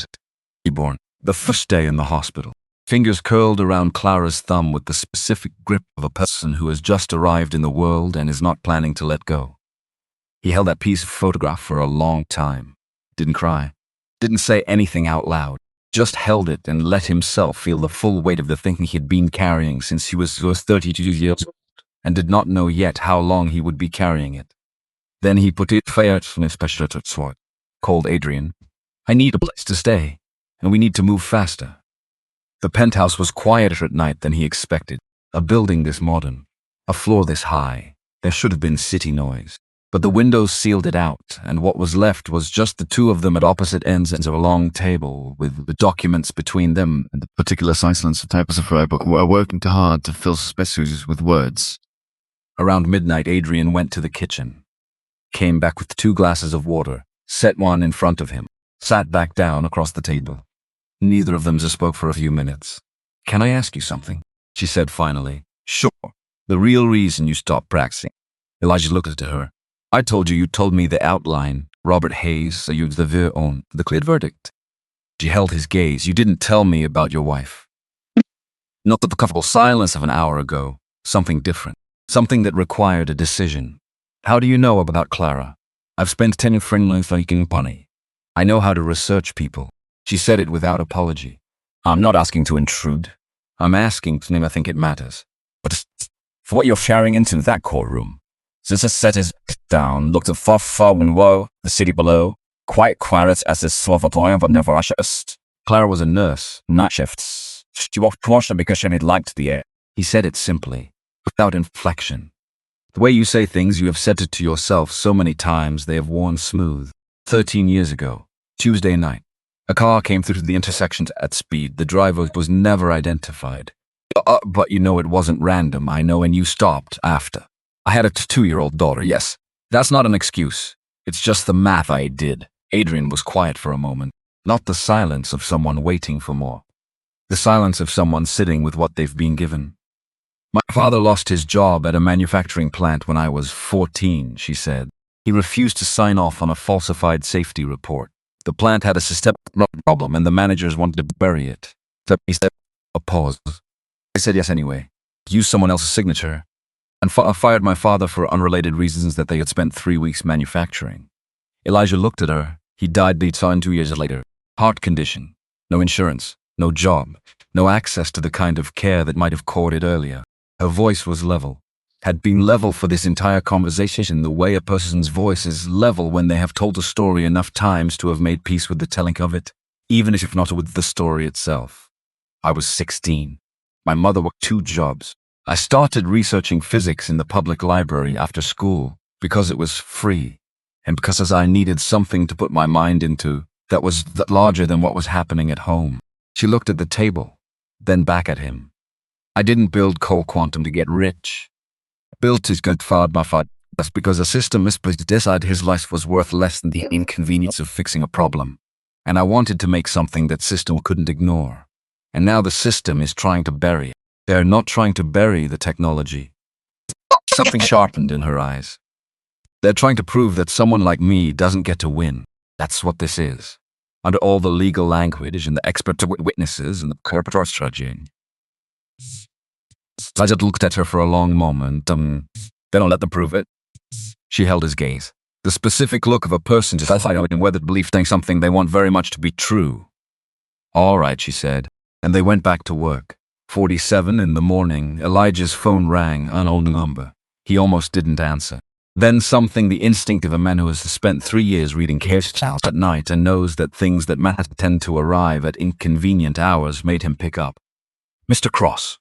Reborn. The first day in the hospital. Fingers curled around Clara's thumb with the specific grip of a person who has just arrived in the world and is not planning to let go. He held that piece of photograph for a long time. Didn't cry. Didn't say anything out loud. Just held it and let himself feel the full weight of the thing he had been carrying since he was 32 years old and did not know yet how long he would be carrying it. Then he put it in his sword. Called Adrian. I need a place to stay, and we need to move faster. The penthouse was quieter at night than he expected. A building this modern, a floor this high, there should have been city noise. But the windows sealed it out, and what was left was just the two of them at opposite ends of a long table, with the documents between them and the Particular silence of types of book were working too hard to fill spaces with words. Around midnight, Adrian went to the kitchen, came back with 2 glasses of water, set one in front of him, sat back down across the table. Neither of them spoke for a few minutes. Can I ask you something? She said finally. Sure. The real reason you stopped practicing. Elijah looked at her. I told you told me the outline. Robert Hayes, so you the ver on the clear verdict. She held his gaze. You didn't tell me about your wife. Not the comfortable silence of an hour ago. Something different. Something that required a decision. How do you know about Clara? I've spent 10 friendly thinking money. I know how to research people. She said it without apology. I'm not asking to intrude. I'm asking to name I think it matters. But for what you're sharing into that courtroom. This set his down, looked far and woe, the city below, quite quiet as a sort of toy, but never rushed. Clara was a nurse, night shifts. She walked towards them because she liked the air. He said it simply, without inflection. The way you say things, you have said it to yourself so many times they have worn smooth. 13 years ago, Tuesday night, a car came through the intersection at speed. The driver was never identified. But you know it wasn't random, I know, and you stopped after. I had a 2-year-old daughter, yes. That's not an excuse. It's just the math I did. Adrian was quiet for a moment. Not the silence of someone waiting for more. The silence of someone sitting with what they've been given. My father lost his job at a manufacturing plant when I was 14, she said. He refused to sign off on a falsified safety report. The plant had a systemic problem and the managers wanted to bury it. So he said, a pause. I said yes anyway. Use someone else's signature. And fired my father for unrelated reasons that they had spent 3 weeks manufacturing. Elijah looked at her. He died 2 years later. Heart condition. No insurance. No job. No access to the kind of care that might have courted earlier. Her voice was level. Had been level for this entire conversation the way a person's voice is level when they have told a story enough times to have made peace with the telling of it, even if not with the story itself. I was 16. My mother worked 2 jobs. I started researching physics in the public library after school because it was free and because I needed something to put my mind into that was larger than what was happening at home. She looked at the table, then back at him. I didn't build Coal Quantum to get rich. I built his good my father. That's because a system decided his life was worth less than the inconvenience of fixing a problem. And I wanted to make something that system couldn't ignore. And now the system is trying to bury it. They're not trying to bury the technology. Something sharpened in her eyes. They're trying to prove that someone like me doesn't get to win. That's what this is. Under all the legal language and the expert witnesses and the corporate strategy. I just looked at her for a long moment. They don't let them prove it. She held his gaze. The specific look of a person just deciding whether to believe something they want very much to be true. All right, she said, and they went back to work. 47 in the morning, Elijah's phone rang, an old number. He almost didn't answer. Then something, the instinct of a man who has spent 3 years reading case files at night and knows that things that matter tend to arrive at inconvenient hours, made him pick up. Mr. Cross.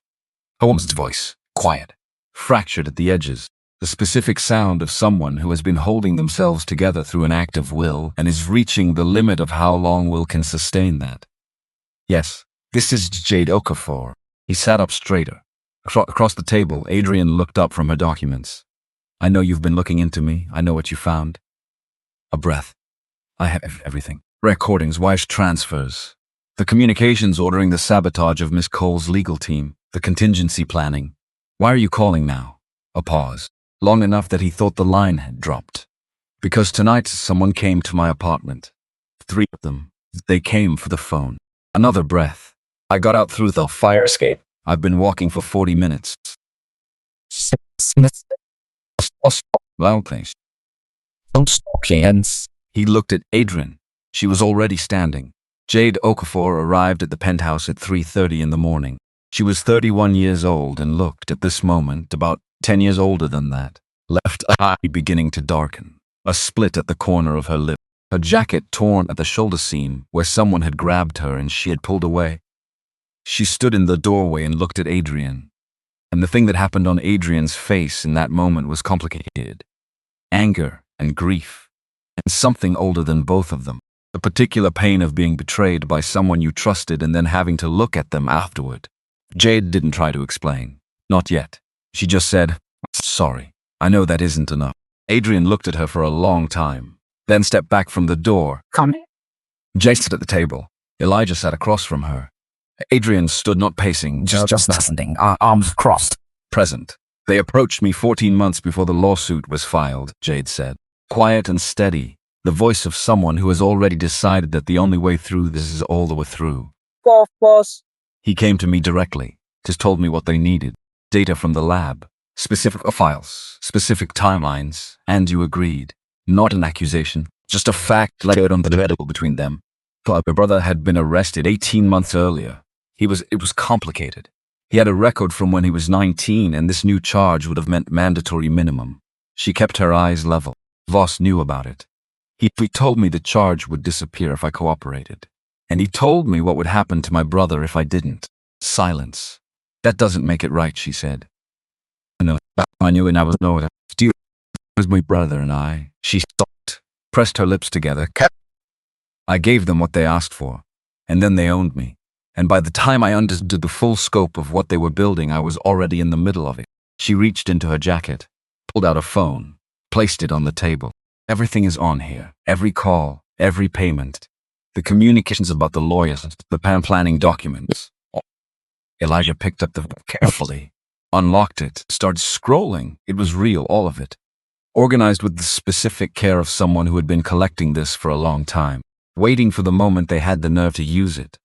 A woman's voice, quiet, fractured at the edges. The specific sound of someone who has been holding themselves together through an act of will and is reaching the limit of how long will can sustain that. Yes, this is Jade Okafor. He sat up straighter. Across the table, Adrian looked up from her documents. I know you've been looking into me. I know what you found. A breath. I have everything. Recordings, wires transfers. The communications ordering the sabotage of Miss Cole's legal team. The contingency planning. Why are you calling now? A pause. Long enough that he thought the line had dropped. Because tonight someone came to my apartment. 3 of them. They came for the phone. Another breath. I got out through the fire escape. I've been walking for 40 minutes. Loud things. Don't stop, Jans. He looked at Adrian. She was already standing. Jade Okafor arrived at the penthouse at 3:30 in the morning. She was 31 years old and looked, at this moment, about 10 years older than that. Left eye beginning to darken. A split at the corner of her lip. Her jacket torn at the shoulder seam where someone had grabbed her and she had pulled away. She stood in the doorway and looked at Adrian. And the thing that happened on Adrian's face in that moment was complicated. Anger and grief. And something older than both of them. The particular pain of being betrayed by someone you trusted and then having to look at them afterward. Jade didn't try to explain. Not yet. She just said, "Sorry, I know that isn't enough." Adrian looked at her for a long time, then stepped back from the door. Come. Jade sat at the table. Elijah sat across from her. Adrian stood not pacing, Just listening. Arms crossed. present. "They approached me 14 months before the lawsuit was filed," Jade said. Quiet and steady, the voice of someone who has already decided that the only way through this is all the way through. Boss. He came to me directly, just told me what they needed. Data from the lab, specific files, specific timelines, and you agreed. Not an accusation, just a fact laid on the debatable between them. My brother had been arrested 18 months earlier. It was complicated. He had a record from when he was 19, and this new charge would have meant mandatory minimum. She kept her eyes level. Voss knew about it. He told me the charge would disappear if I cooperated. And he told me what would happen to my brother if I didn't. Silence. "That doesn't make it right," she said. "No, I knew and I was no. It was my brother and I." She stopped, pressed her lips together. I gave them what they asked for, and then they owned me. And by the time I understood the full scope of what they were building, I was already in the middle of it. She reached into her jacket, pulled out a phone, placed it on the table. "Everything is on here. Every call, every payment. The communications about the lawyers, the planning documents." Elijah picked up the phone carefully, unlocked it, started scrolling. It was real, all of it. Organized with the specific care of someone who had been collecting this for a long time, waiting for the moment they had the nerve to use it.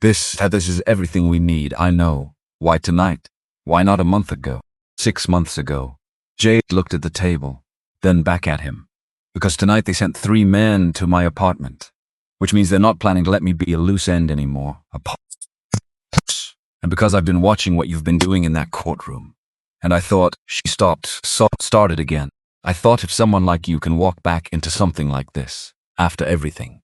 This is everything we need, I know. Why tonight? Why not a month ago? 6 months ago? Jade looked at the table, then back at him. "Because tonight they sent 3 men to my apartment. Which means they're not planning to let me be a loose end anymore. And because I've been watching what you've been doing in that courtroom. And I thought," she stopped, started again. "I thought if someone like you can walk back into something like this, after everything,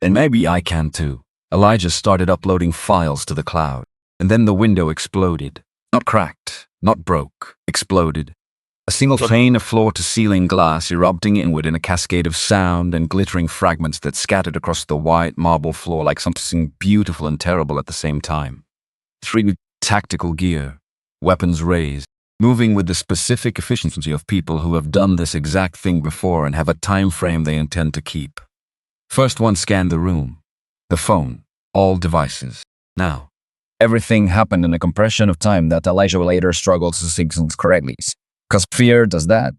then maybe I can too." Elijah started uploading files to the cloud. And then the window exploded. Not cracked, not broke, exploded. A single pane of floor-to-ceiling glass erupting inward in a cascade of sound and glittering fragments that scattered across the white marble floor like something beautiful and terrible at the same time. 3 tactical gear, weapons raised, moving with the specific efficiency of people who have done this exact thing before and have a time frame they intend to keep. First one scanned the room. The phone, all devices. Now, Everything happened in a compression of time that Elijah later struggled to sequence correctly. Because fear does that.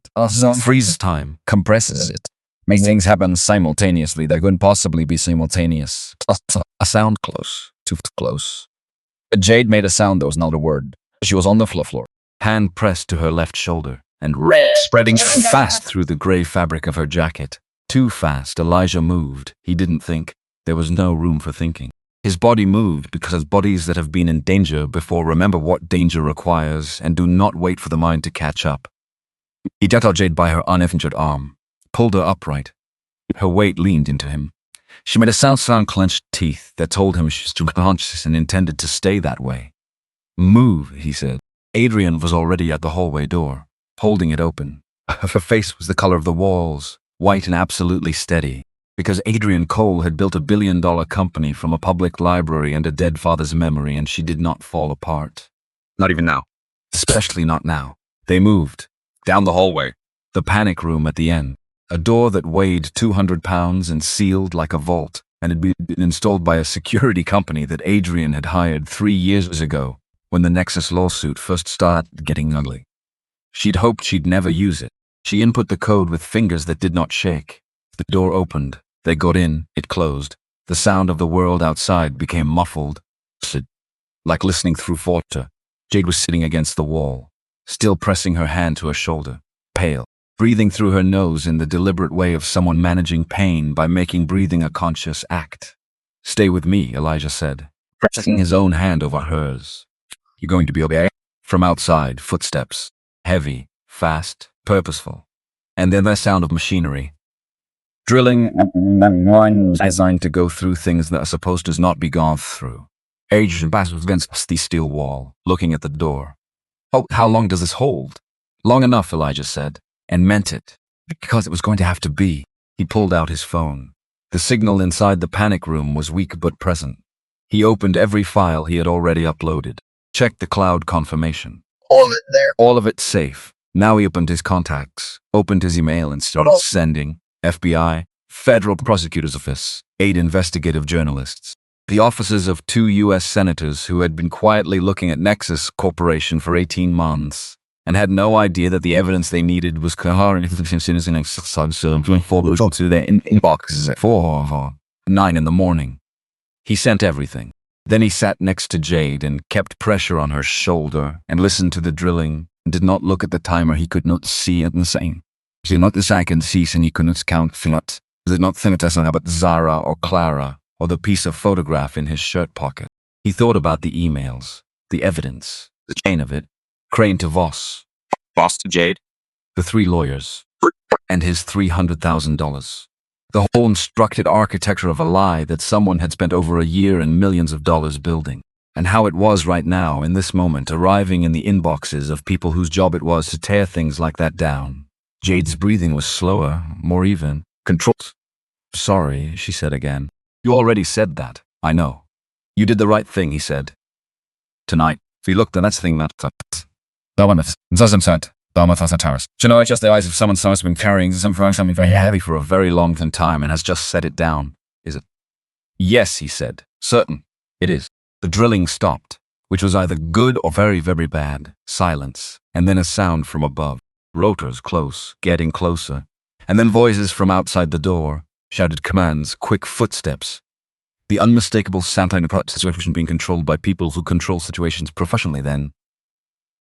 freeze time. Compresses it. Makes things happen simultaneously that couldn't possibly be simultaneous. A sound close. Too close. But Jade made a sound that was not a word. She was on the floor. Hand pressed to her left shoulder, and red spreading fast through the gray fabric of her jacket. Too fast, Elijah moved. He didn't think. There was no room for thinking. His body moved because bodies that have been in danger before remember what danger requires and do not wait for the mind to catch up. He got Jade by her uninjured arm, pulled her upright. Her weight leaned into him. She made a sound clenched teeth that told him she was conscious and intended to stay that way. "Move," he said. Adrian was already at the hallway door, holding it open. Her face was the color of the walls, white and absolutely steady. Because Adrian Cole had built a billion-dollar company from a public library and a dead father's memory, and she did not fall apart. Not even now. Especially not now. They moved. Down the hallway. The panic room at the end. A door that weighed 200 pounds and sealed like a vault, and had been installed by a security company that Adrian had hired 3 years ago. when the Nexus lawsuit first started getting ugly. She'd hoped she'd never use it. She input the code with fingers that did not shake. The door opened. They got in. It closed. The sound of the world outside became muffled. Like listening through water. Jade was sitting against the wall, still pressing her hand to her shoulder, pale, breathing through her nose in the deliberate way of someone managing pain by making breathing a conscious act. "Stay with me," Elijah said, pressing his own hand over hers. "You're going to be okay?" From outside, footsteps. Heavy, fast, purposeful. And then the sound of machinery. Drilling designed to go through things that are supposed to not be gone through. Aged Bass against the steel wall, looking at the door. "Oh, how long does this hold?" "Long enough," Elijah said, and meant it, because it was going to have to be. He pulled out his phone. The signal inside the panic room was weak but present. He opened every file he had already uploaded, checked the cloud confirmation. All of it there. All of it safe. Now he opened his contacts, opened his email and started sending FBI, Federal Prosecutor's Office, 8 investigative journalists, the offices of 2 U.S. senators who had been quietly looking at Nexus Corporation for 18 months and had no idea that the evidence they needed was coherent to their inboxes at 9 in the morning. He sent everything. Then he sat next to Jade and kept pressure on her shoulder and listened to the drilling and did not look at the timer. He could not see at the same. He not the second cease and he could not count finot. Did not think it about Zara or Clara or the piece of photograph in his shirt pocket. He thought about the emails, the evidence, the chain of it. Crane to Voss. Voss to Jade. The 3 lawyers. And his $300,000. The whole instructed architecture of a lie that someone had spent over a year and millions of dollars building. And how it was right now, in this moment, arriving in the inboxes of people whose job it was to tear things like that down. Jade's breathing was slower, more even, controlled. "Sorry," she said again. "You already said that. I know. You did the right thing," he said. "Tonight." He looked at that thing that... You know, it's just the eyes of someone who's been carrying something very heavy for a very long time and has just set it down. "Is it?" "Yes," he said. "Certain. It is." The drilling stopped, which was either good or very, very bad. Silence, and then a sound from above. Rotors close, getting closer. And then voices from outside the door. Shouted commands, quick footsteps. The unmistakable situation being controlled by people who control situations professionally then.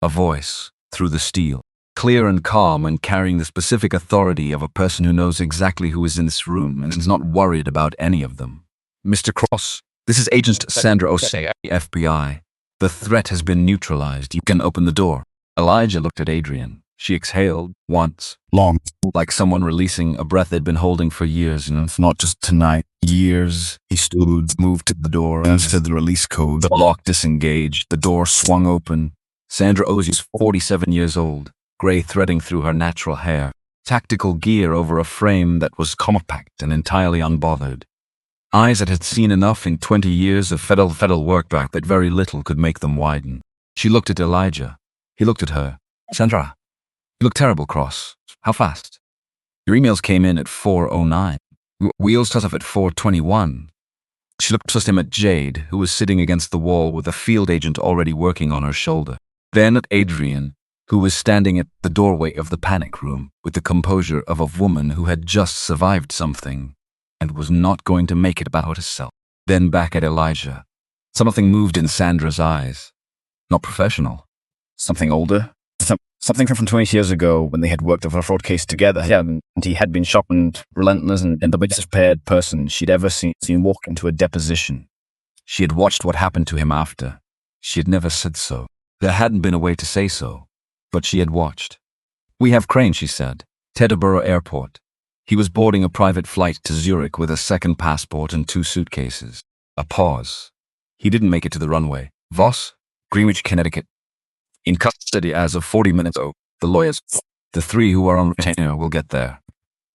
A voice, through the steel, clear and calm and carrying the specific authority of a person who knows exactly who is in this room and is not worried about any of them. "Mr. Cross, this is Agent Sandra Osei, FBI. The threat has been neutralized. You can open the door." Elijah looked at Adrian. She exhaled once, Long. like someone releasing a breath they'd been holding for years. "And it's not just tonight. Years." He stood, moved to the door, and said the release code. The lock disengaged. The door swung open. Sandra Osei is 47 years old, gray threading through her natural hair. Tactical gear over a frame that was compact and entirely unbothered. Eyes that had seen enough in 20 years of federal work back that very little could make them widen. She looked at Elijah. He looked at her. "Sandra. You look terrible, Cross. How fast?" "Your emails came in at 4:09. Wheels cut off at 4:21. She looked first him at Jade, who was sitting against the wall with a field agent already working on her shoulder. Then at Adrian, who was standing at the doorway of the panic room with the composure of a woman who had just survived something and was not going to make it about herself. Then back at Elijah. Something moved in Sandra's eyes. Not professional. Something older? Something from 20 years ago when they had worked over a fraud case together. Yeah, and he had been sharpened, relentless, and the biggest prepared person she'd ever seen walk into a deposition. She had watched what happened to him after. She had never said so. There hadn't been a way to say so, but she had watched. "We have Crane," she said. "Teterboro Airport." He was boarding a private flight to Zurich with a second passport and 2 suitcases. A pause. He didn't make it to the runway. "Voss, Greenwich, Connecticut. In custody as of 40 minutes ago. The lawyers, the 3 who are on retainer, will get there.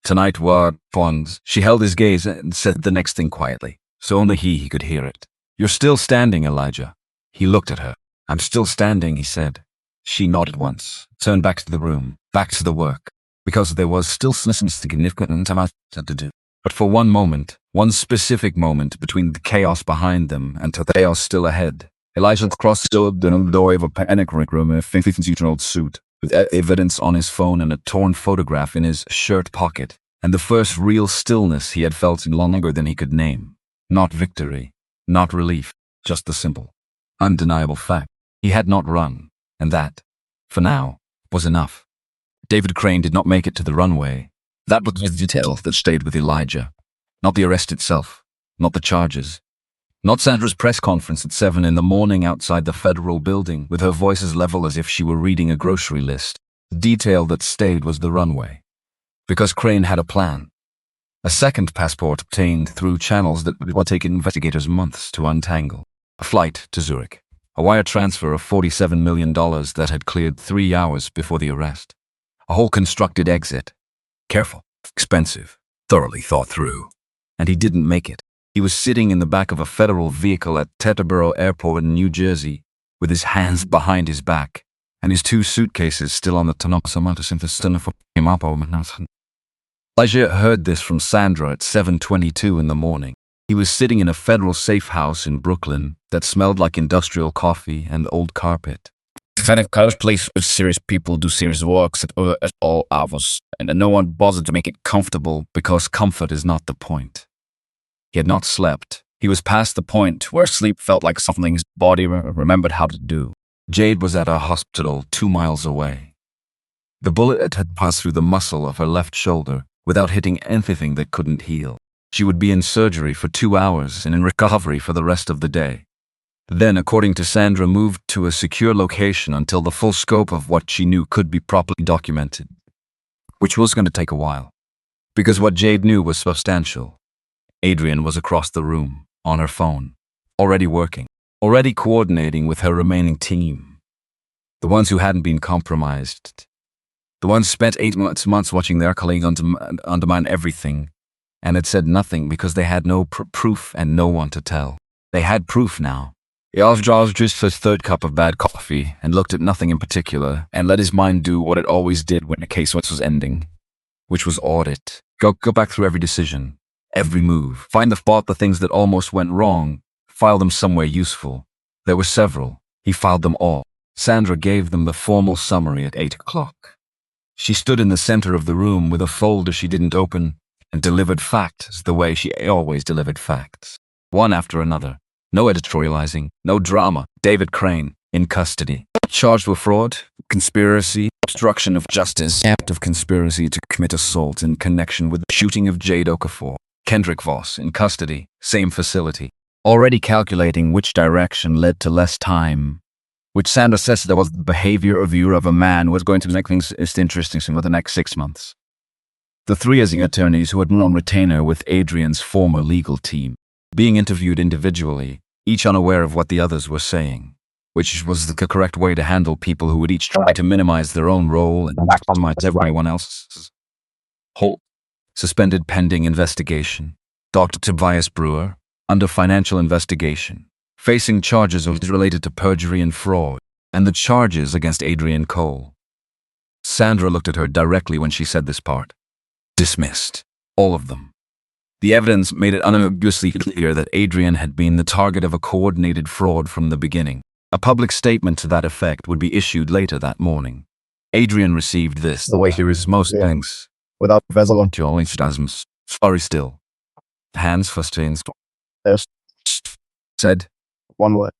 Tonight were pawns." She held his gaze and said the next thing quietly, so only he could hear it. "You're still standing, Elijah." He looked at her. "I'm still standing," he said. She nodded once, turned back to the room, back to the work, because there was still some significant amount to do. But for one moment, one specific moment between the chaos behind them and to the chaos still ahead, Elijah crossed the door of a panic room in a 15-year-old suit, with evidence on his phone and a torn photograph in his shirt pocket, and the first real stillness he had felt in longer than he could name. Not victory, not relief, just the simple, undeniable fact. He had not run, and that, for now, was enough. David Crane did not make it to the runway. That was the detail that stayed with Elijah. Not the arrest itself, not the charges, not Sandra's press conference at 7 in the morning outside the federal building with her voice as level as if she were reading a grocery list. The detail that stayed was the runway. Because Crane had a plan. A second passport obtained through channels that would take investigators months to untangle. A flight to Zurich. A wire transfer of $47 million that had cleared 3 hours before the arrest. A whole constructed exit. Careful, expensive, thoroughly thought through. And he didn't make it. He was sitting in the back of a federal vehicle at Teterboro Airport in New Jersey, with his hands behind his back, and his 2 suitcases still on the tonneau. Elijah heard this from Sandra at 7:22 in the morning. He was sitting in a federal safe house in Brooklyn that smelled like industrial coffee and old carpet. The kind of place where serious people do serious works at all hours, and no one bothered to make it comfortable. Because comfort is not the point. He had not slept. He was past the point where sleep felt like something his body remembered how to do. Jade was at a hospital 2 miles away. The bullet had passed through the muscle of her left shoulder without hitting anything that couldn't heal. She would be in surgery for 2 hours and in recovery for the rest of the day. Then, according to Sandra, moved to a secure location until the full scope of what she knew could be properly documented. Which was going to take a while. Because what Jade knew was substantial. Adrian was across the room, on her phone, already working, already coordinating with her remaining team. The ones who hadn't been compromised. The ones spent 8 months watching their colleague undermine everything, and had said nothing because they had no proof and no one to tell. They had proof now. He just his 3rd cup of bad coffee and looked at nothing in particular and let his mind do what it always did when a case was ending, which was audit. Go back through every decision. Every move. Find the things that almost went wrong. File them somewhere useful. There were several. He filed them all. Sandra gave them the formal summary at 8 o'clock. She stood in the center of the room with a folder she didn't open and delivered facts the way she always delivered facts. One after another. No editorializing. No drama. David Crane, in custody. Charged with fraud, conspiracy, obstruction of justice, act of conspiracy to commit assault in connection with the shooting of Jade Okafor. Kendrick Voss, in custody, same facility. Already calculating which direction led to less time, which Sandra says that was the behavior of a man was going to make things interesting for the next 6 months. The 3 as attorneys who had been on retainer with Adrian's former legal team, being interviewed individually, each unaware of what the others were saying, which was the correct way to handle people who would each try to minimize their own role and maximize everyone else's. Holt. Suspended pending investigation. Dr. Tobias Brewer, under financial investigation, facing charges related to perjury and fraud, and the charges against Adrian Cole. Sandra looked at her directly when she said this part. Dismissed. All of them. The evidence made it unambiguously clear that Adrian had been the target of a coordinated fraud from the beginning. A public statement to that effect would be issued later that morning. Adrian received this, the way he was most thanks. Without vessel. Jolly sorry still. Hands for stains. There's Said. one word.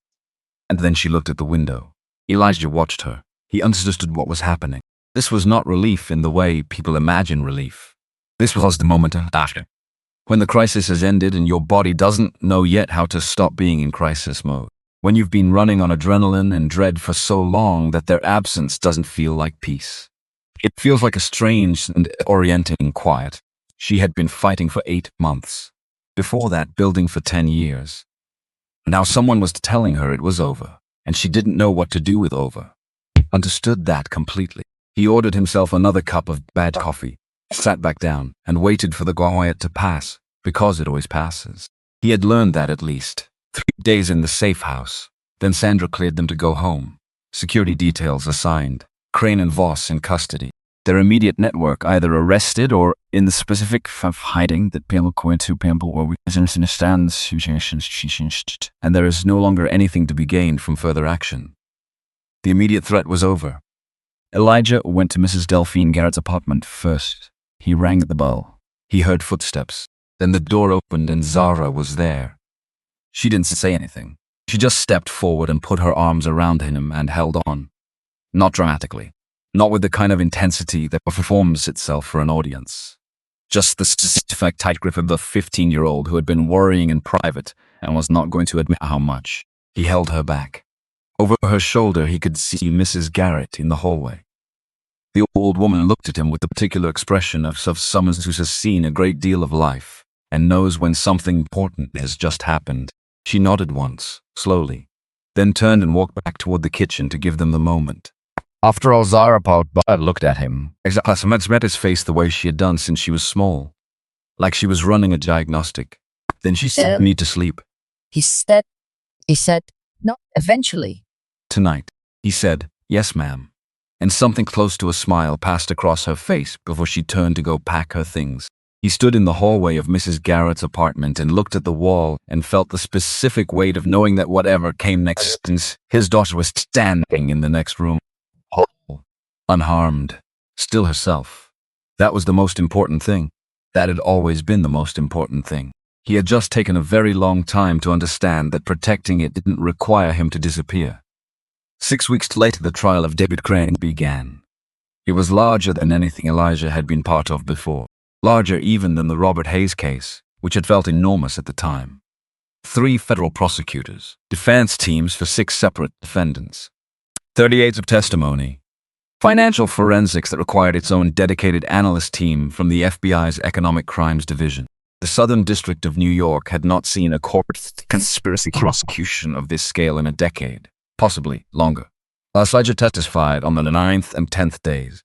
And then she looked at the window. Elijah watched her. He understood what was happening. This was not relief in the way people imagine relief. This was the moment after. When the crisis has ended and your body doesn't know yet how to stop being in crisis mode. When you've been running on adrenaline and dread for so long that their absence doesn't feel like peace. It feels like a strange and orienting quiet. She had been fighting for 8 months. Before that, building for 10 years. Now someone was telling her it was over, and she didn't know what to do with over. Understood that completely. He ordered himself another cup of bad coffee, sat back down, and waited for the quiet to pass, because it always passes. He had learned that at least. 3 days in the safe house. Then Sandra cleared them to go home. Security details assigned. Crane and Voss in custody. Their immediate network either arrested or in the specific of hiding that people go into people or we understand, and there is no longer anything to be gained from further action. The immediate threat was over. Elijah went to Mrs. Delphine Garrett's apartment first. He rang the bell. He heard footsteps. Then the door opened and Zara was there. She didn't say anything. She just stepped forward and put her arms around him and held on. Not dramatically. Not with the kind of intensity that performs itself for an audience. Just the specific tight grip of the 15-year-old who had been worrying in private and was not going to admit how much. He held her back. Over her shoulder, he could see Mrs. Garrett in the hallway. The old woman looked at him with the particular expression of someone who has seen a great deal of life and knows when something important has just happened. She nodded once, slowly, then turned and walked back toward the kitchen to give them the moment. After all, Zara looked at him. Exactly, met his face the way she had done since she was small, like she was running a diagnostic. Then she said, "I need to sleep." He said, "No, eventually." "Tonight," he said. "Yes, ma'am." And something close to a smile passed across her face before she turned to go pack her things. He stood in the hallway of Mrs. Garrett's apartment and looked at the wall and felt the specific weight of knowing that whatever came next, his daughter was standing in the next room, whole, unharmed, still herself. That was the most important thing. That had always been the most important thing. He had just taken a very long time to understand that protecting it didn't require him to disappear. 6 weeks later, the trial of David Crane began. It was larger than anything Elijah had been part of before. Larger even than the Robert Hayes case, which had felt enormous at the time. 3 federal prosecutors, defense teams for 6 separate defendants, 38 of testimony, financial forensics that required its own dedicated analyst team from the FBI's Economic Crimes Division. The Southern District of New York had not seen a corporate conspiracy prosecution of this scale in a decade, possibly longer. Elijah testified on the 9th and 10th days.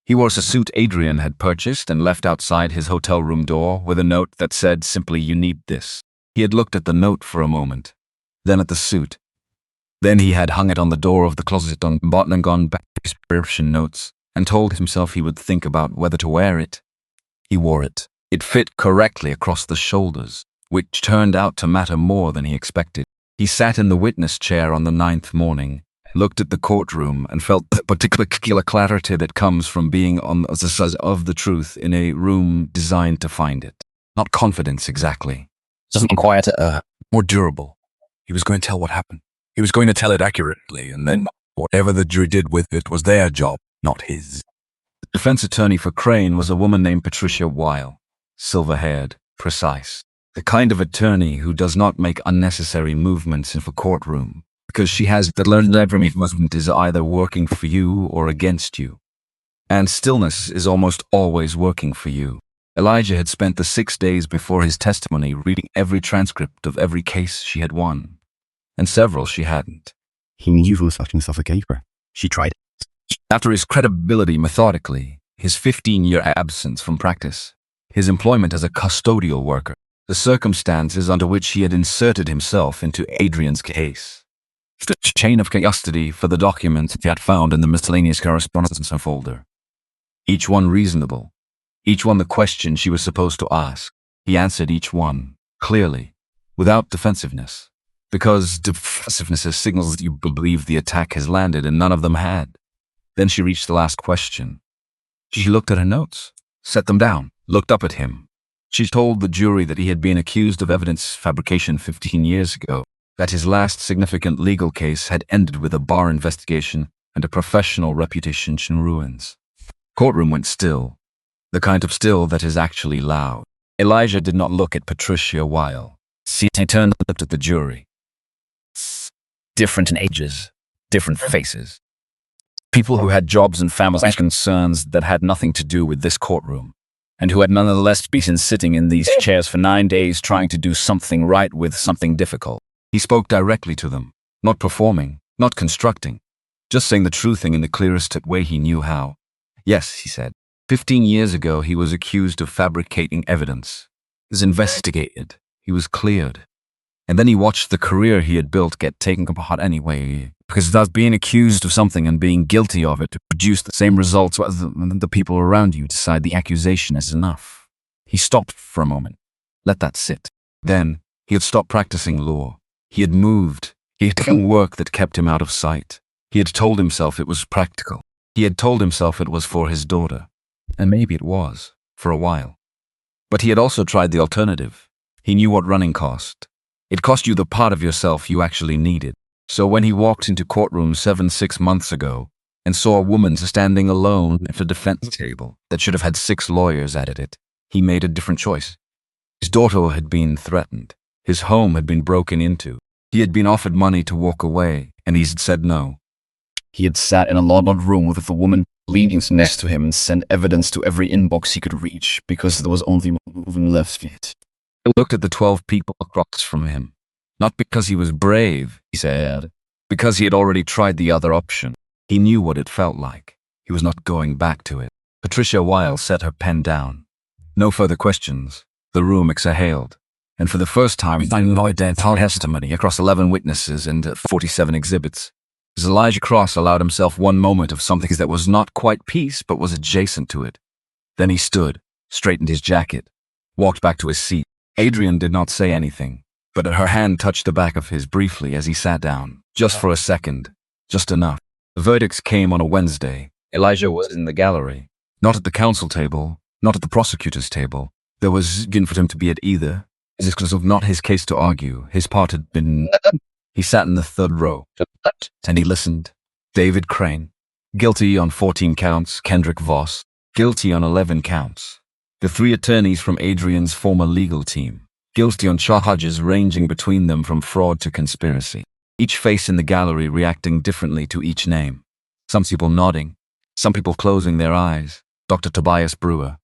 He wore a suit Adrian had purchased and left outside his hotel room door with a note that said simply, "You need this." He had looked at the note for a moment, then at the suit. Then he had hung it on the door of the closet on bought and gone back to his prescription notes and told himself he would think about whether to wear it. He wore it. It fit correctly across the shoulders, which turned out to matter more than he expected. He sat in the witness chair on the 9th morning, looked at the courtroom and felt the particular clarity that comes from being on the side of the truth in a room designed to find it. Not confidence exactly. Just quieter, More durable. He was going to tell what happened. He was going to tell it accurately, and then whatever the jury did with it was their job, not his. The defense attorney for Crane was a woman named Patricia Weil, silver-haired, precise, the kind of attorney who does not make unnecessary movements in a courtroom, because she has learned that every movement is either working for you or against you. And stillness is almost always working for you. Elijah had spent the 6 days before his testimony reading every transcript of every case she had won, and several she hadn't. He knew he was touching himself a caper. She tried it. After his credibility methodically, his 15-year absence from practice, his employment as a custodial worker, the circumstances under which he had inserted himself into Adrian's case, the chain of custody for the documents he had found in the miscellaneous correspondence folder. Each one reasonable. Each one the question she was supposed to ask. He answered each one, clearly, without defensiveness. Because defensiveness signals that you believe the attack has landed and none of them had. Then she reached the last question. She looked at her notes, set them down, looked up at him. She told the jury that he had been accused of evidence fabrication 15 years ago, that his last significant legal case had ended with a bar investigation and a professional reputation in ruins. Courtroom went still, the kind of still that is actually loud. Elijah did not look at Patricia Weil. She turned and looked at the jury. Different in ages, different faces. People who had jobs and family concerns that had nothing to do with this courtroom, and who had nonetheless been sitting in these chairs for 9 days trying to do something right with something difficult. He spoke directly to them, not performing, not constructing, just saying the true thing in the clearest way he knew how. Yes, he said. 15 years ago, he was accused of fabricating evidence. He was investigated. He was cleared. And then he watched the career he had built get taken apart anyway, because thus being accused of something and being guilty of it to produce the same results whether the people around you decide the accusation is enough. He stopped for a moment. Let that sit. Then, he had stopped practicing law. He had moved. He had done work that kept him out of sight. He had told himself it was practical. He had told himself it was for his daughter. And maybe it was, for a while. But he had also tried the alternative. He knew what running cost. It cost you the part of yourself you actually needed. So when he walked into courtroom 6 months ago and saw a woman standing alone at a defense table that should have had 6 lawyers at it, he made a different choice. His daughter had been threatened. His home had been broken into. He had been offered money to walk away, and he had said no. He had sat in a law-bound room with a woman leaning next to him and sent evidence to every inbox he could reach because there was only one moving left yet. He looked at the 12 people across from him. Not because he was brave, he said, because he had already tried the other option. He knew what it felt like. He was not going back to it. Patricia Weil set her pen down. No further questions. The room exhaled. And for the first time, I lied testimony across 11 witnesses and 47 exhibits. As Elijah Cross allowed himself one moment of something that was not quite peace, but was adjacent to it. Then he stood, straightened his jacket, walked back to his seat. Adrian did not say anything, but her hand touched the back of his briefly as he sat down. Just for a second. Just enough. The verdicts came on a Wednesday. Elijah was in the gallery. Not at the counsel table, not at the prosecutor's table. There was nothing for him to be at either. It was not his case to argue. His part had been... He sat in the 3rd row, and he listened. David Crane. Guilty on 14 counts. Kendrick Voss. Guilty on 11 counts. The 3 attorneys from Adrian's former legal team. Guilty on charges ranging between them from fraud to conspiracy. Each face in the gallery reacting differently to each name. Some people nodding. Some people closing their eyes. Dr. Tobias Brewer.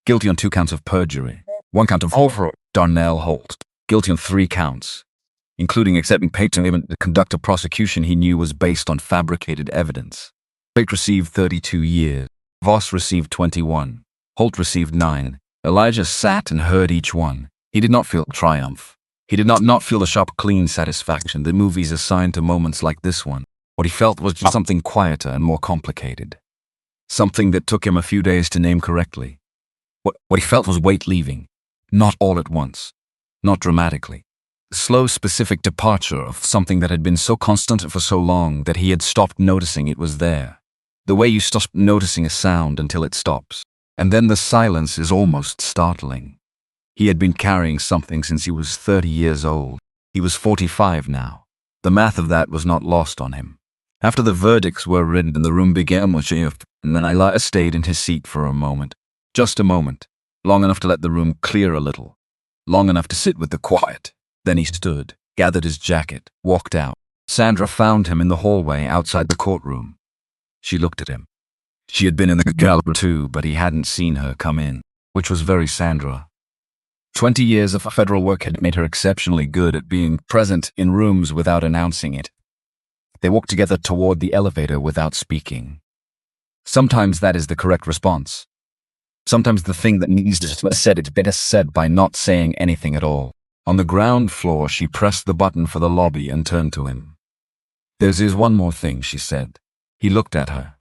Guilty on 2 counts of perjury. 1 count of fraud. Darnell Holt. Guilty on 3 counts, including accepting payment to conduct a prosecution he knew was based on fabricated evidence. Pate received 32 years. Voss received 21. Holt received 9. Elijah sat and heard each one. He did not feel triumph. He did not feel the sharp, clean satisfaction that movies assign to moments like this one. What he felt was just something quieter and more complicated. Something that took him a few days to name correctly. What he felt was weight leaving. Not all at once. Not dramatically. A slow, specific departure of something that had been so constant for so long that he had stopped noticing it was there. The way you stop noticing a sound until it stops. And then the silence is almost startling. He had been carrying something since he was 30 years old. He was 45 now. The math of that was not lost on him. After the verdicts were read and the room began to shift, and then Elijah stayed in his seat for a moment. Just a moment. Long enough to let the room clear a little. Long enough to sit with the quiet. Then he stood, gathered his jacket, walked out. Sandra found him in the hallway outside the courtroom. She looked at him. She had been in the gallery too, but he hadn't seen her come in, which was very Sandra. 20 years of federal work had made her exceptionally good at being present in rooms without announcing it. They walked together toward the elevator without speaking. Sometimes that is the correct response. Sometimes the thing that needs to be said is better said by not saying anything at all. On the ground floor, she pressed the button for the lobby and turned to him. "There's one more thing," she said. He looked at her.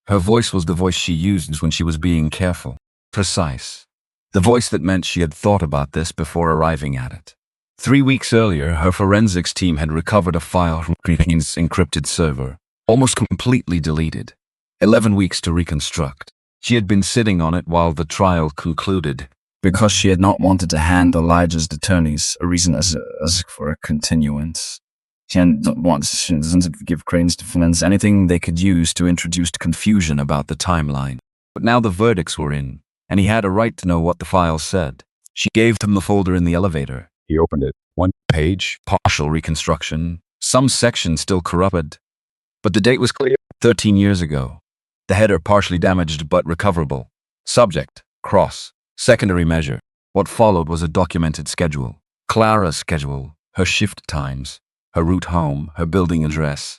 Her voice was the voice she used when she was being careful, precise. The voice that meant she had thought about this before arriving at it. 3 weeks earlier, her forensics team had recovered a file from Green's encrypted server, almost completely deleted. 11 weeks to reconstruct. She had been sitting on it while the trial concluded, because she had not wanted to hand Elijah's attorneys a reason as for a continuance. She hadn't wanted to give Crane's defense anything they could use to introduce confusion about the timeline. But now the verdicts were in, and he had a right to know what the file said. She gave him the folder in the elevator. He opened it. 1 page. Partial reconstruction. Some sections still corrupted. But the date was clear. 13 years ago. The header partially damaged but recoverable. Subject, Cross. Secondary measure. What followed was a documented schedule. Clara's schedule, her shift times, her route home, her building address,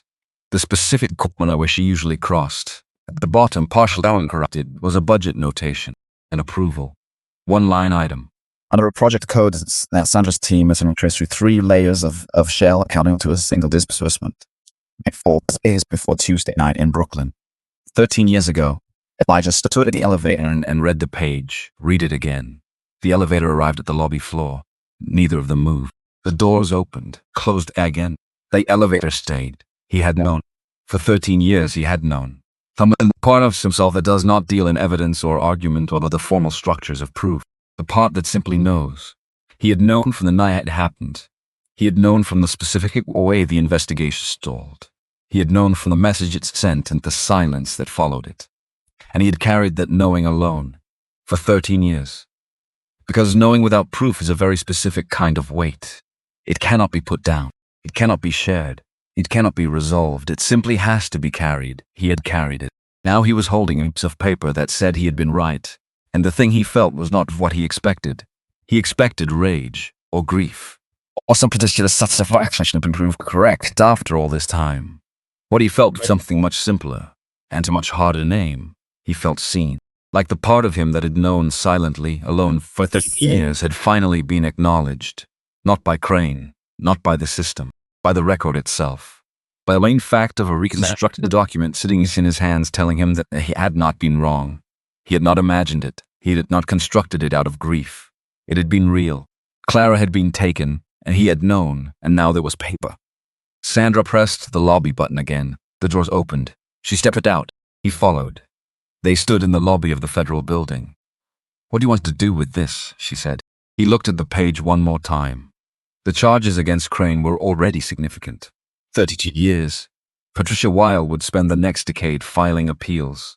the specific corner where she usually crossed. At the bottom, partially uncorrupted, was a budget notation, an approval. 1 line item. Under a project code, Sandra's team is trace through 3 layers of shell accounting to a single disbursement. 4 days before Tuesday night in Brooklyn. 13 years ago, Elijah stood at the elevator and read the page. Read it again. The elevator arrived at the lobby floor. Neither of them moved. The doors opened, closed again. The elevator stayed. He had known. For 13 years he had known. The part of himself that does not deal in evidence or argument or the formal structures of proof. The part that simply knows. He had known from the night it happened. He had known from the specific way the investigation stalled. He had known from the message it sent and the silence that followed it. And he had carried that knowing alone for 13 years. Because knowing without proof is a very specific kind of weight. It cannot be put down. It cannot be shared. It cannot be resolved. It simply has to be carried. He had carried it. Now he was holding a piece of paper that said he had been right. And the thing he felt was not what he expected. He expected rage or grief. or some particular satisfaction had been proved correct After all this time, what he felt was something much simpler and a much harder name. He felt seen. Like the part of him that had known silently, alone for 30 years had finally been acknowledged. Not by Crane, not by the system, by the record itself. By the main fact of a reconstructed document sitting in his hands telling him that he had not been wrong. He had not imagined it. He had not constructed it out of grief. It had been real. Clara had been taken, and he had known, and now there was paper. Sandra pressed the lobby button again. The doors opened. She stepped out. He followed. They stood in the lobby of the federal building. "What do you want to do with this?" she said. He looked at the page one more time. The charges against Crane were already significant. 32 years. Patricia Weil would spend the next decade filing appeals.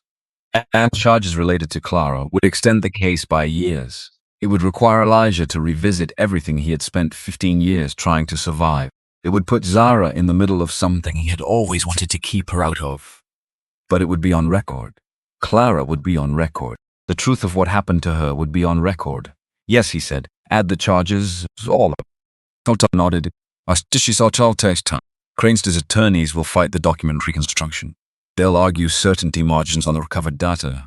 And charges related to Clara would extend the case by years. It would require Elijah to revisit everything he had spent 15 years trying to survive. It would put Zara in the middle of something he had always wanted to keep her out of. But it would be on record. Clara would be on record. The truth of what happened to her would be on record. "Yes," he said. "Add the charges, all of them." Total nodded. Crane's attorneys will fight the document reconstruction. They'll argue certainty margins on the recovered data.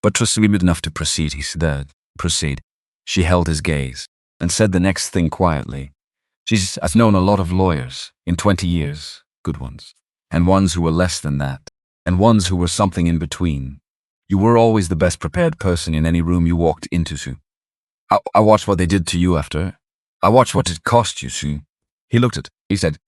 But trust me enough to proceed, he said. "Proceed." She held his gaze and said the next thing quietly. "I've known a lot of lawyers in 20 years, good ones, and ones who were less than that, and ones who were something in between. You were always the best prepared person in any room you walked into, Sue. I watched what they did to you after. I watched what it cost you, Sue."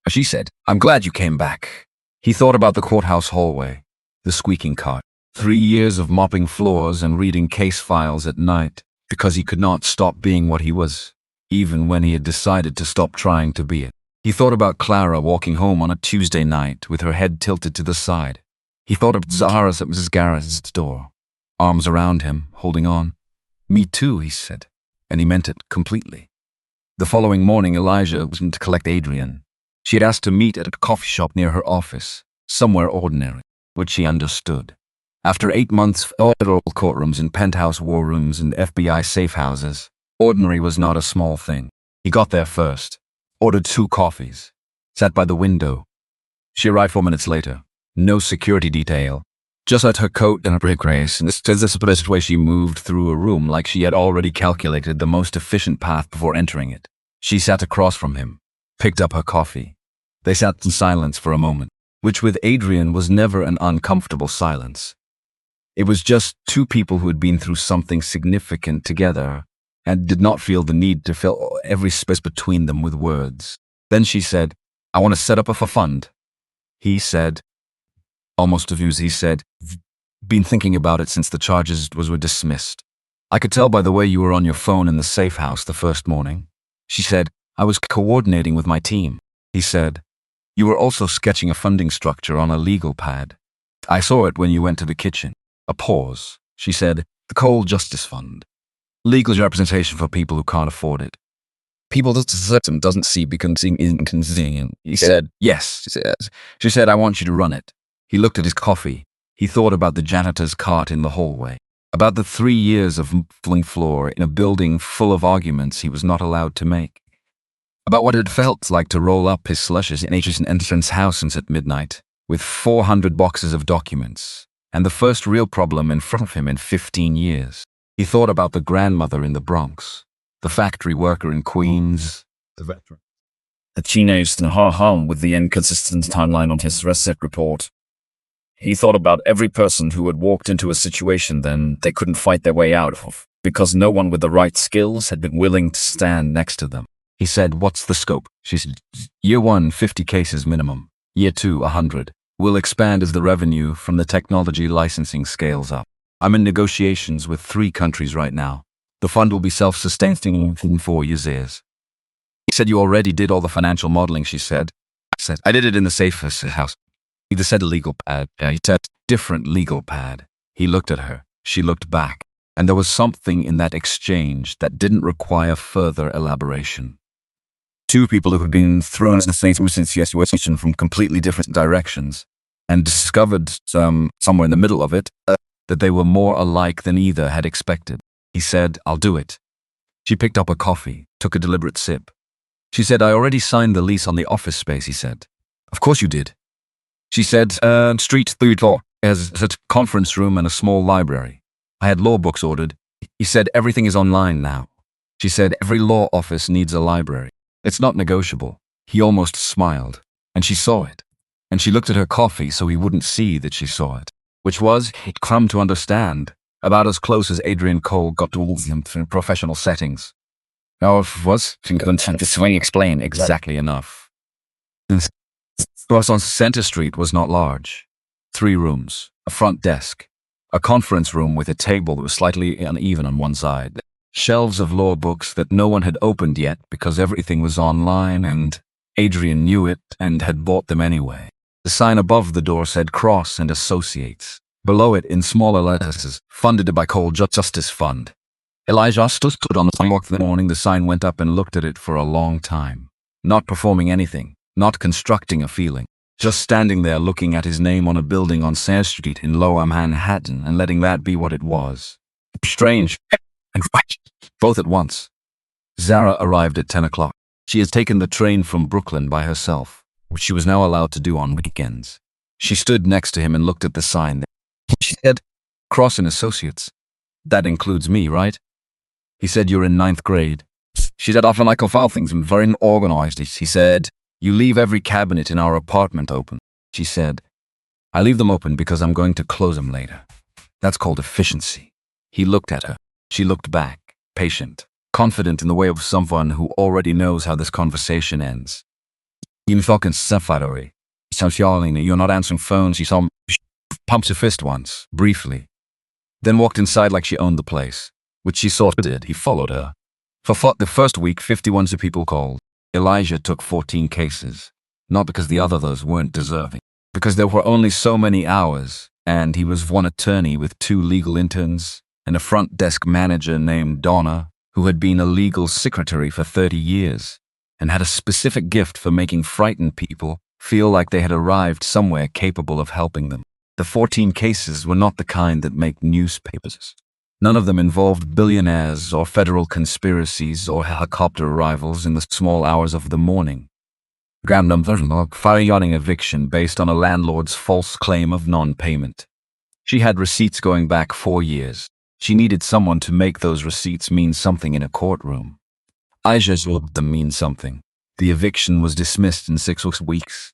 She said, "I'm glad you came back." He thought about the courthouse hallway, the squeaking cart, 3 years of mopping floors and reading case files at night, because he could not stop being what he was, even when he had decided to stop trying to be it. He thought about Clara walking home on a Tuesday night with her head tilted to the side. He thought of Zahara at Mrs. Garrett's door, arms around him, holding on. "Me too," he said, and he meant it completely. The following morning, Elijah was to collect Adrian. She had asked to meet at a coffee shop near her office, somewhere ordinary, which she understood. After 8 months of federal courtrooms and penthouse war rooms and FBI safe houses, ordinary was not a small thing. He got there first, ordered 2 coffees, sat by the window. She arrived 4 minutes later. No security detail. Just had her coat and a brick race, and this is the way she moved through a room like she had already calculated the most efficient path before entering it. She sat across from him, picked up her coffee. They sat in silence for a moment, which with Adrian was never an uncomfortable silence. It was just 2 people who had been through something significant together and did not feel the need to fill every space between them with words. Then she said, "I want to set up a fund." He said, almost amused, he said, "Been thinking about it since the charges were dismissed. I could tell by the way you were on your phone in the safe house the first morning." She said, "I was coordinating with my team." He said, "You were also sketching a funding structure on a legal pad. I saw it when you went to the kitchen." A pause. She said, "The Coal Justice Fund. Legal representation for people who can't afford it. People the system doesn't see because inconvenient." He said, "Yes," she said, "I want you to run it." He looked at his coffee. He thought about the janitor's cart in the hallway, about the 3 years of muffling floor in a building full of arguments he was not allowed to make, about what it felt like to roll up his slushes in Adrian's entrance house at midnight, with 400 boxes of documents, and the first real problem in front of him in 15 years. He thought about the grandmother in the Bronx, the factory worker in Queens, the veteran. A teenage in home with the inconsistent timeline on his reset report. He thought about every person who had walked into a situation then they couldn't fight their way out of, because no one with the right skills had been willing to stand next to them. He said, "What's the scope?" She said, "Year 1, 50 cases minimum. Year 2, 100. We'll expand as the revenue from the technology licensing scales up. I'm in negotiations with 3 countries right now. The fund will be self-sustaining within 4 years. He said, "You already did all the financial modeling," she said. I said, "I did it in the safest house." He said a legal pad. He said, "Different legal pad." He looked at her. She looked back. And there was something in that exchange that didn't require further elaboration. 2 people who had been thrown in the same situation from completely different directions and discovered somewhere in the middle of it that they were more alike than either had expected. He said, "I'll do it." She picked up a coffee, took a deliberate sip. She said, "I already signed the lease on the office space," he said. "Of course you did." She said, "Street 3 floor has a conference room and a small library. I had law books ordered." He said, "Everything is online now." She said, "Every law office needs a library. It's not negotiable." He almost smiled, and she saw it. And she looked at her coffee so he wouldn't see that she saw it, which was, he'd come to understand, about as close as Adrian Cole got to him in professional settings. Now, it was, this way explain exactly enough. The house on Center Street was not large. 3 rooms, a front desk, a conference room with a table that was slightly uneven on one side, shelves of law books that no one had opened yet because everything was online and Adrian knew it and had bought them anyway. The sign above the door said Cross and Associates. Below it, in smaller letters, funded by Cole Justice Fund. Elijah stood on the sidewalk that morning. The sign went up and looked at it for a long time. Not performing anything, not constructing a feeling. Just standing there looking at his name on a building on Sayre Street in Lower Manhattan and letting that be what it was. Strange and right, both at once. Zara arrived at 10 o'clock. She had taken the train from Brooklyn by herself, which she was now allowed to do on weekends. She stood next to him and looked at the sign. She said, "Cross and Associates. That includes me, right?" He said, "You're in 9th grade." She said, "Often I can file things. I'm very organized." He said, "You leave every cabinet in our apartment open." She said, "I leave them open because I'm going to close them later. That's called efficiency." He looked at her. She looked back, patient, confident in the way of someone who already knows how this conversation ends. "You're not answering phones." She saw pumped her fist once, briefly, then walked inside like she owned the place, which she sort of did. He followed her. For the first week, 51 people called. Elijah took 14 cases, not because the others weren't deserving, because there were only so many hours, and he was one attorney with 2 legal interns and a front desk manager named Donna, who had been a legal secretary for 30 years and had a specific gift for making frightened people feel like they had arrived somewhere capable of helping them. The 14 cases were not the kind that make newspapers. None of them involved billionaires or federal conspiracies or helicopter arrivals in the small hours of the morning. Random fire-yachting eviction based on a landlord's false claim of non-payment. She had receipts going back 4 years. She needed someone to make those receipts mean something in a courtroom. Aisha's would them mean something. The eviction was dismissed in 6 weeks.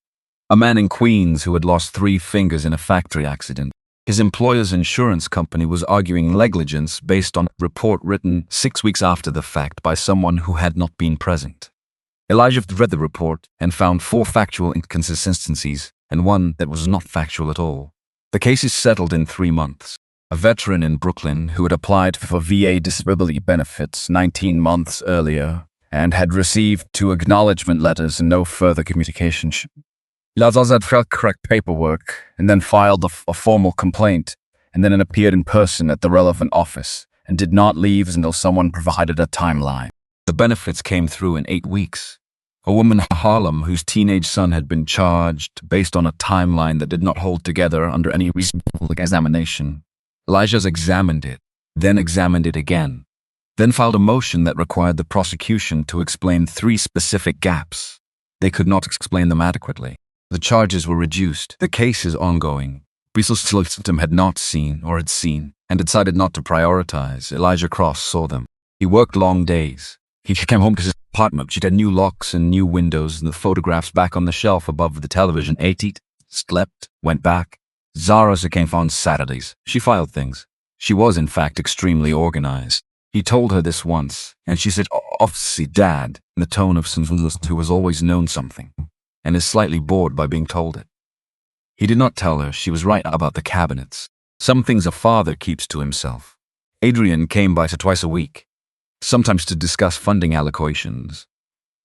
A man in Queens who had lost 3 fingers in a factory accident. His employer's insurance company was arguing negligence based on a report written 6 weeks after the fact by someone who had not been present. Elijah read the report and found 4 factual inconsistencies and 1 that was not factual at all. The case is settled in 3 months. A veteran in Brooklyn who had applied for VA disability benefits 19 months earlier and had received 2 acknowledgement letters and no further communication. Lazars had correct paperwork and then filed a formal complaint and then appeared in person at the relevant office and did not leave until someone provided a timeline. The benefits came through in 8 weeks. A woman in Harlem whose teenage son had been charged based on a timeline that did not hold together under any reasonable examination. Elijah's examined it, then examined it again, then filed a motion that required the prosecution to explain 3 specific gaps. They could not explain them adequately. The charges were reduced. The case is ongoing. Bristol's system had not seen or had seen and decided not to prioritize. Elijah Cross saw them. He worked long days, He came home to his apartment. She'd had new locks and new windows and the photographs back on the shelf above the television. Ate, slept, went back. Zara's came on Saturdays. She filed things. She was, in fact, extremely organized. He told her this once, and she said, obviously, Dad, in the tone of someone who has always known something, and is slightly bored by being told it. He did not tell her she was right about the cabinets. Some things a father keeps to himself. Adrian came by twice a week, sometimes to discuss funding allocations,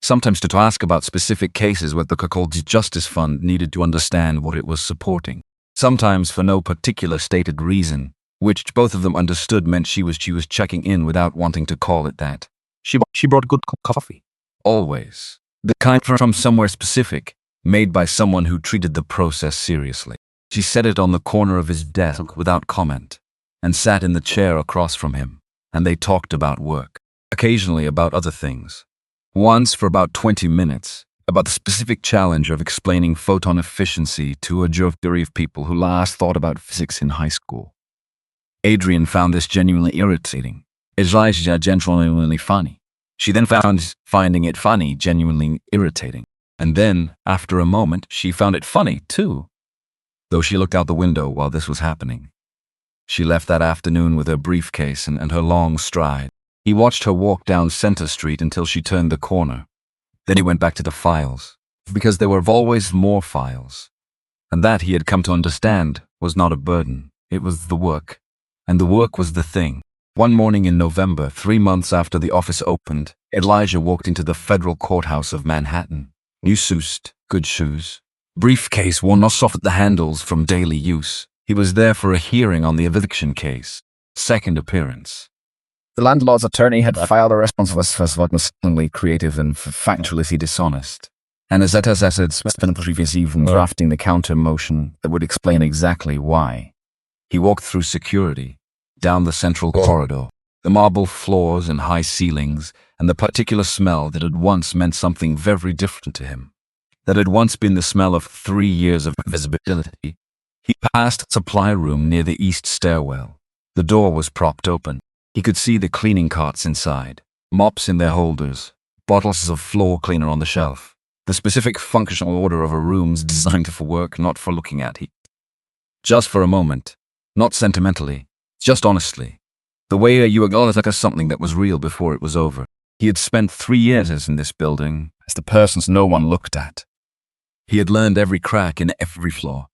sometimes to ask about specific cases where the called Justice Fund needed to understand what it was supporting, sometimes for no particular stated reason, which both of them understood meant she was checking in without wanting to call it that. She brought good coffee. Always. The kind from somewhere specific, made by someone who treated the process seriously. She set it on the corner of his desk without comment, and sat in the chair across from him, and they talked about work, occasionally about other things. Once for about 20 minutes, about the specific challenge of explaining photon efficiency to a jury of people who last thought about physics in high school. Adrian found this genuinely irritating. Elijah genuinely funny. She then found finding it funny genuinely irritating. And then, after a moment, she found it funny, too. Though she looked out the window while this was happening. She left that afternoon with her briefcase and her long stride. He watched her walk down Center Street until she turned the corner. Then he went back to the files, because there were always more files. And that, he had come to understand, was not a burden. It was the work. And the work was the thing. One morning in November, 3 months after the office opened, Elijah walked into the federal courthouse of Manhattan. New suit, good shoes, briefcase worn off at the handles from daily use. He was there for a hearing on the eviction case. Second appearance. The landlord's attorney had filed a response for what was suddenly creative and factually dishonest. And as that has spent the previous evening drafting the counter motion that would explain exactly why. He walked through security, down the central corridor, the marble floors and high ceilings, and the particular smell that had once meant something very different to him, that had once been the smell of 3 years of visibility. He passed the supply room near the east stairwell. The door was propped open. He could see the cleaning carts inside, mops in their holders, bottles of floor cleaner on the shelf, the specific functional order of a room's designed for work, not for looking at. Just for a moment, not sentimentally, just honestly. The way you acknowledge like something that was real before it was over. He had spent 3 years in this building as the persons no one looked at. He had learned every crack in every floor.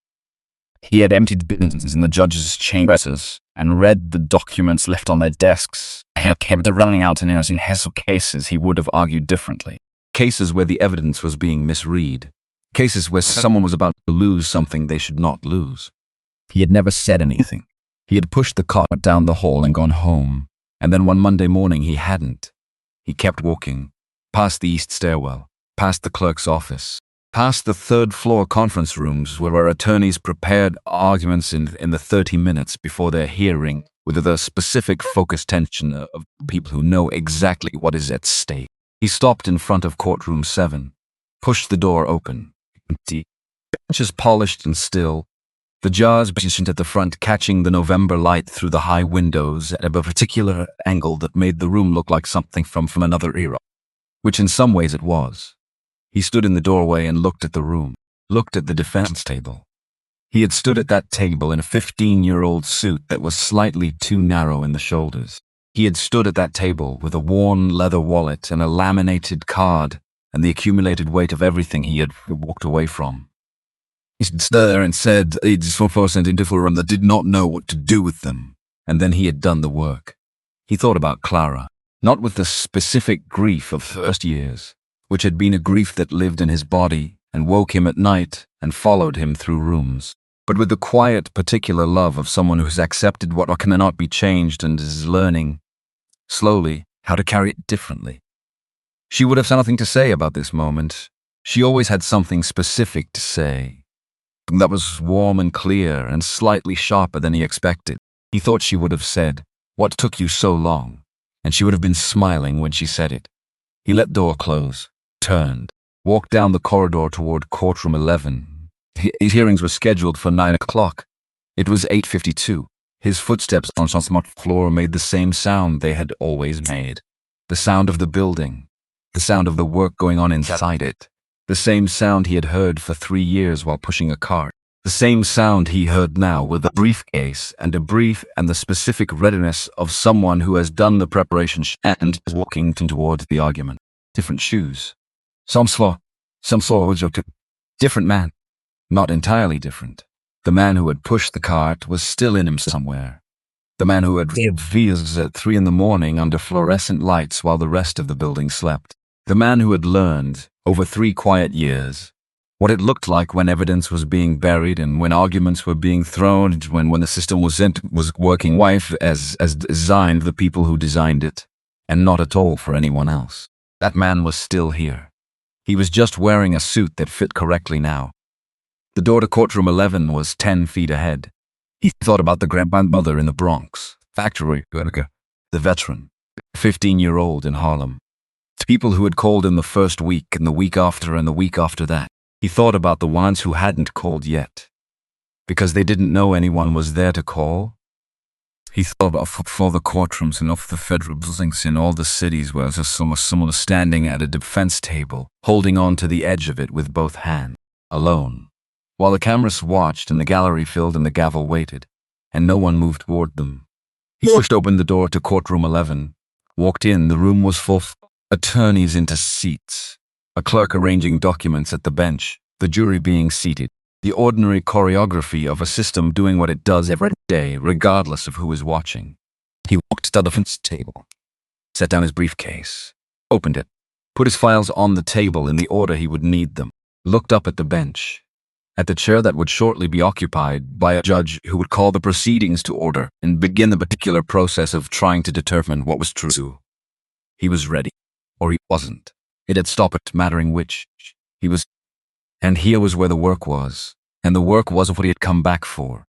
He had emptied bins in the judges' chambers and read the documents left on their desks. He had kept running out in hassle cases he would have argued differently. Cases where the evidence was being misread. Cases where someone was about to lose something they should not lose. He had never said anything. He had pushed the cart down the hall and gone home. And then one Monday morning he hadn't. He kept walking, past the east stairwell, past the clerk's office, past the third-floor conference rooms where our attorneys prepared arguments in the 30 minutes before their hearing with the specific focused tension of people who know exactly what is at stake. He stopped in front of courtroom 7, pushed the door open. Empty. Benches polished and still. The jars positioned at the front catching the November light through the high windows at a particular angle that made the room look like something from another era, which in some ways it was. He stood in the doorway and looked at the room, looked at the defense table. He had stood at that table in a 15-year-old suit that was slightly too narrow in the shoulders. He had stood at that table with a worn leather wallet and a laminated card and the accumulated weight of everything he had walked away from. He stood there and said, "It's 4% into a room that did not know what to do with them." And then he had done the work. He thought about Clara, not with the specific grief of first years, which had been a grief that lived in his body and woke him at night and followed him through rooms, but with the quiet, particular love of someone who has accepted what cannot be changed and is learning, slowly, how to carry it differently. She would have something to say about this moment. She always had something specific to say. That was warm and clear and slightly sharper than he expected. He thought she would have said, "What took you so long?" And she would have been smiling when she said it. He let the door close, turned, walked down the corridor toward courtroom 11. His hearings were scheduled for 9 o'clock. It was 8:52. His footsteps on the floor made the same sound they had always made. The sound of the building. The sound of the work going on inside it. The same sound he had heard for 3 years while pushing a cart. The same sound he heard now with a briefcase and a brief and the specific readiness of someone who has done the preparation and is walking towards the argument. Different shoes. Some slow was different man. Not entirely different. The man who had pushed the cart was still in him somewhere. The man who had wheels at 3 in the morning under fluorescent lights while the rest of the building slept. The man who had learned, over 3 quiet years, what it looked like when evidence was being buried and when arguments were being thrown, when the system was working wife as designed the people who designed it, and not at all for anyone else. That man was still here. He was just wearing a suit that fit correctly now. The door to courtroom 11 was 10 feet ahead. He thought about the grandmother in the Bronx, factory worker, the veteran, 15-year-old in Harlem. The people who had called in the first week and the week after and the week after that. He thought about the ones who hadn't called yet, because they didn't know anyone was there to call. He thought of all the courtrooms and of the federal buildings in all the cities where there's someone standing at a defense table, holding on to the edge of it with both hands, alone, while the cameras watched and the gallery filled and the gavel waited, and no one moved toward them. He pushed open the door to courtroom 11, walked in. The room was full of attorneys into seats, a clerk arranging documents at the bench, the jury being seated, the ordinary choreography of a system doing what it does every day, regardless of who is watching. He walked to the defense table, set down his briefcase, opened it, put his files on the table in the order he would need them, looked up at the bench, at the chair that would shortly be occupied by a judge who would call the proceedings to order and begin the particular process of trying to determine what was true. He was ready, or he wasn't. It had stopped mattering which. He was. And here was where the work was. And the work was what he had come back for.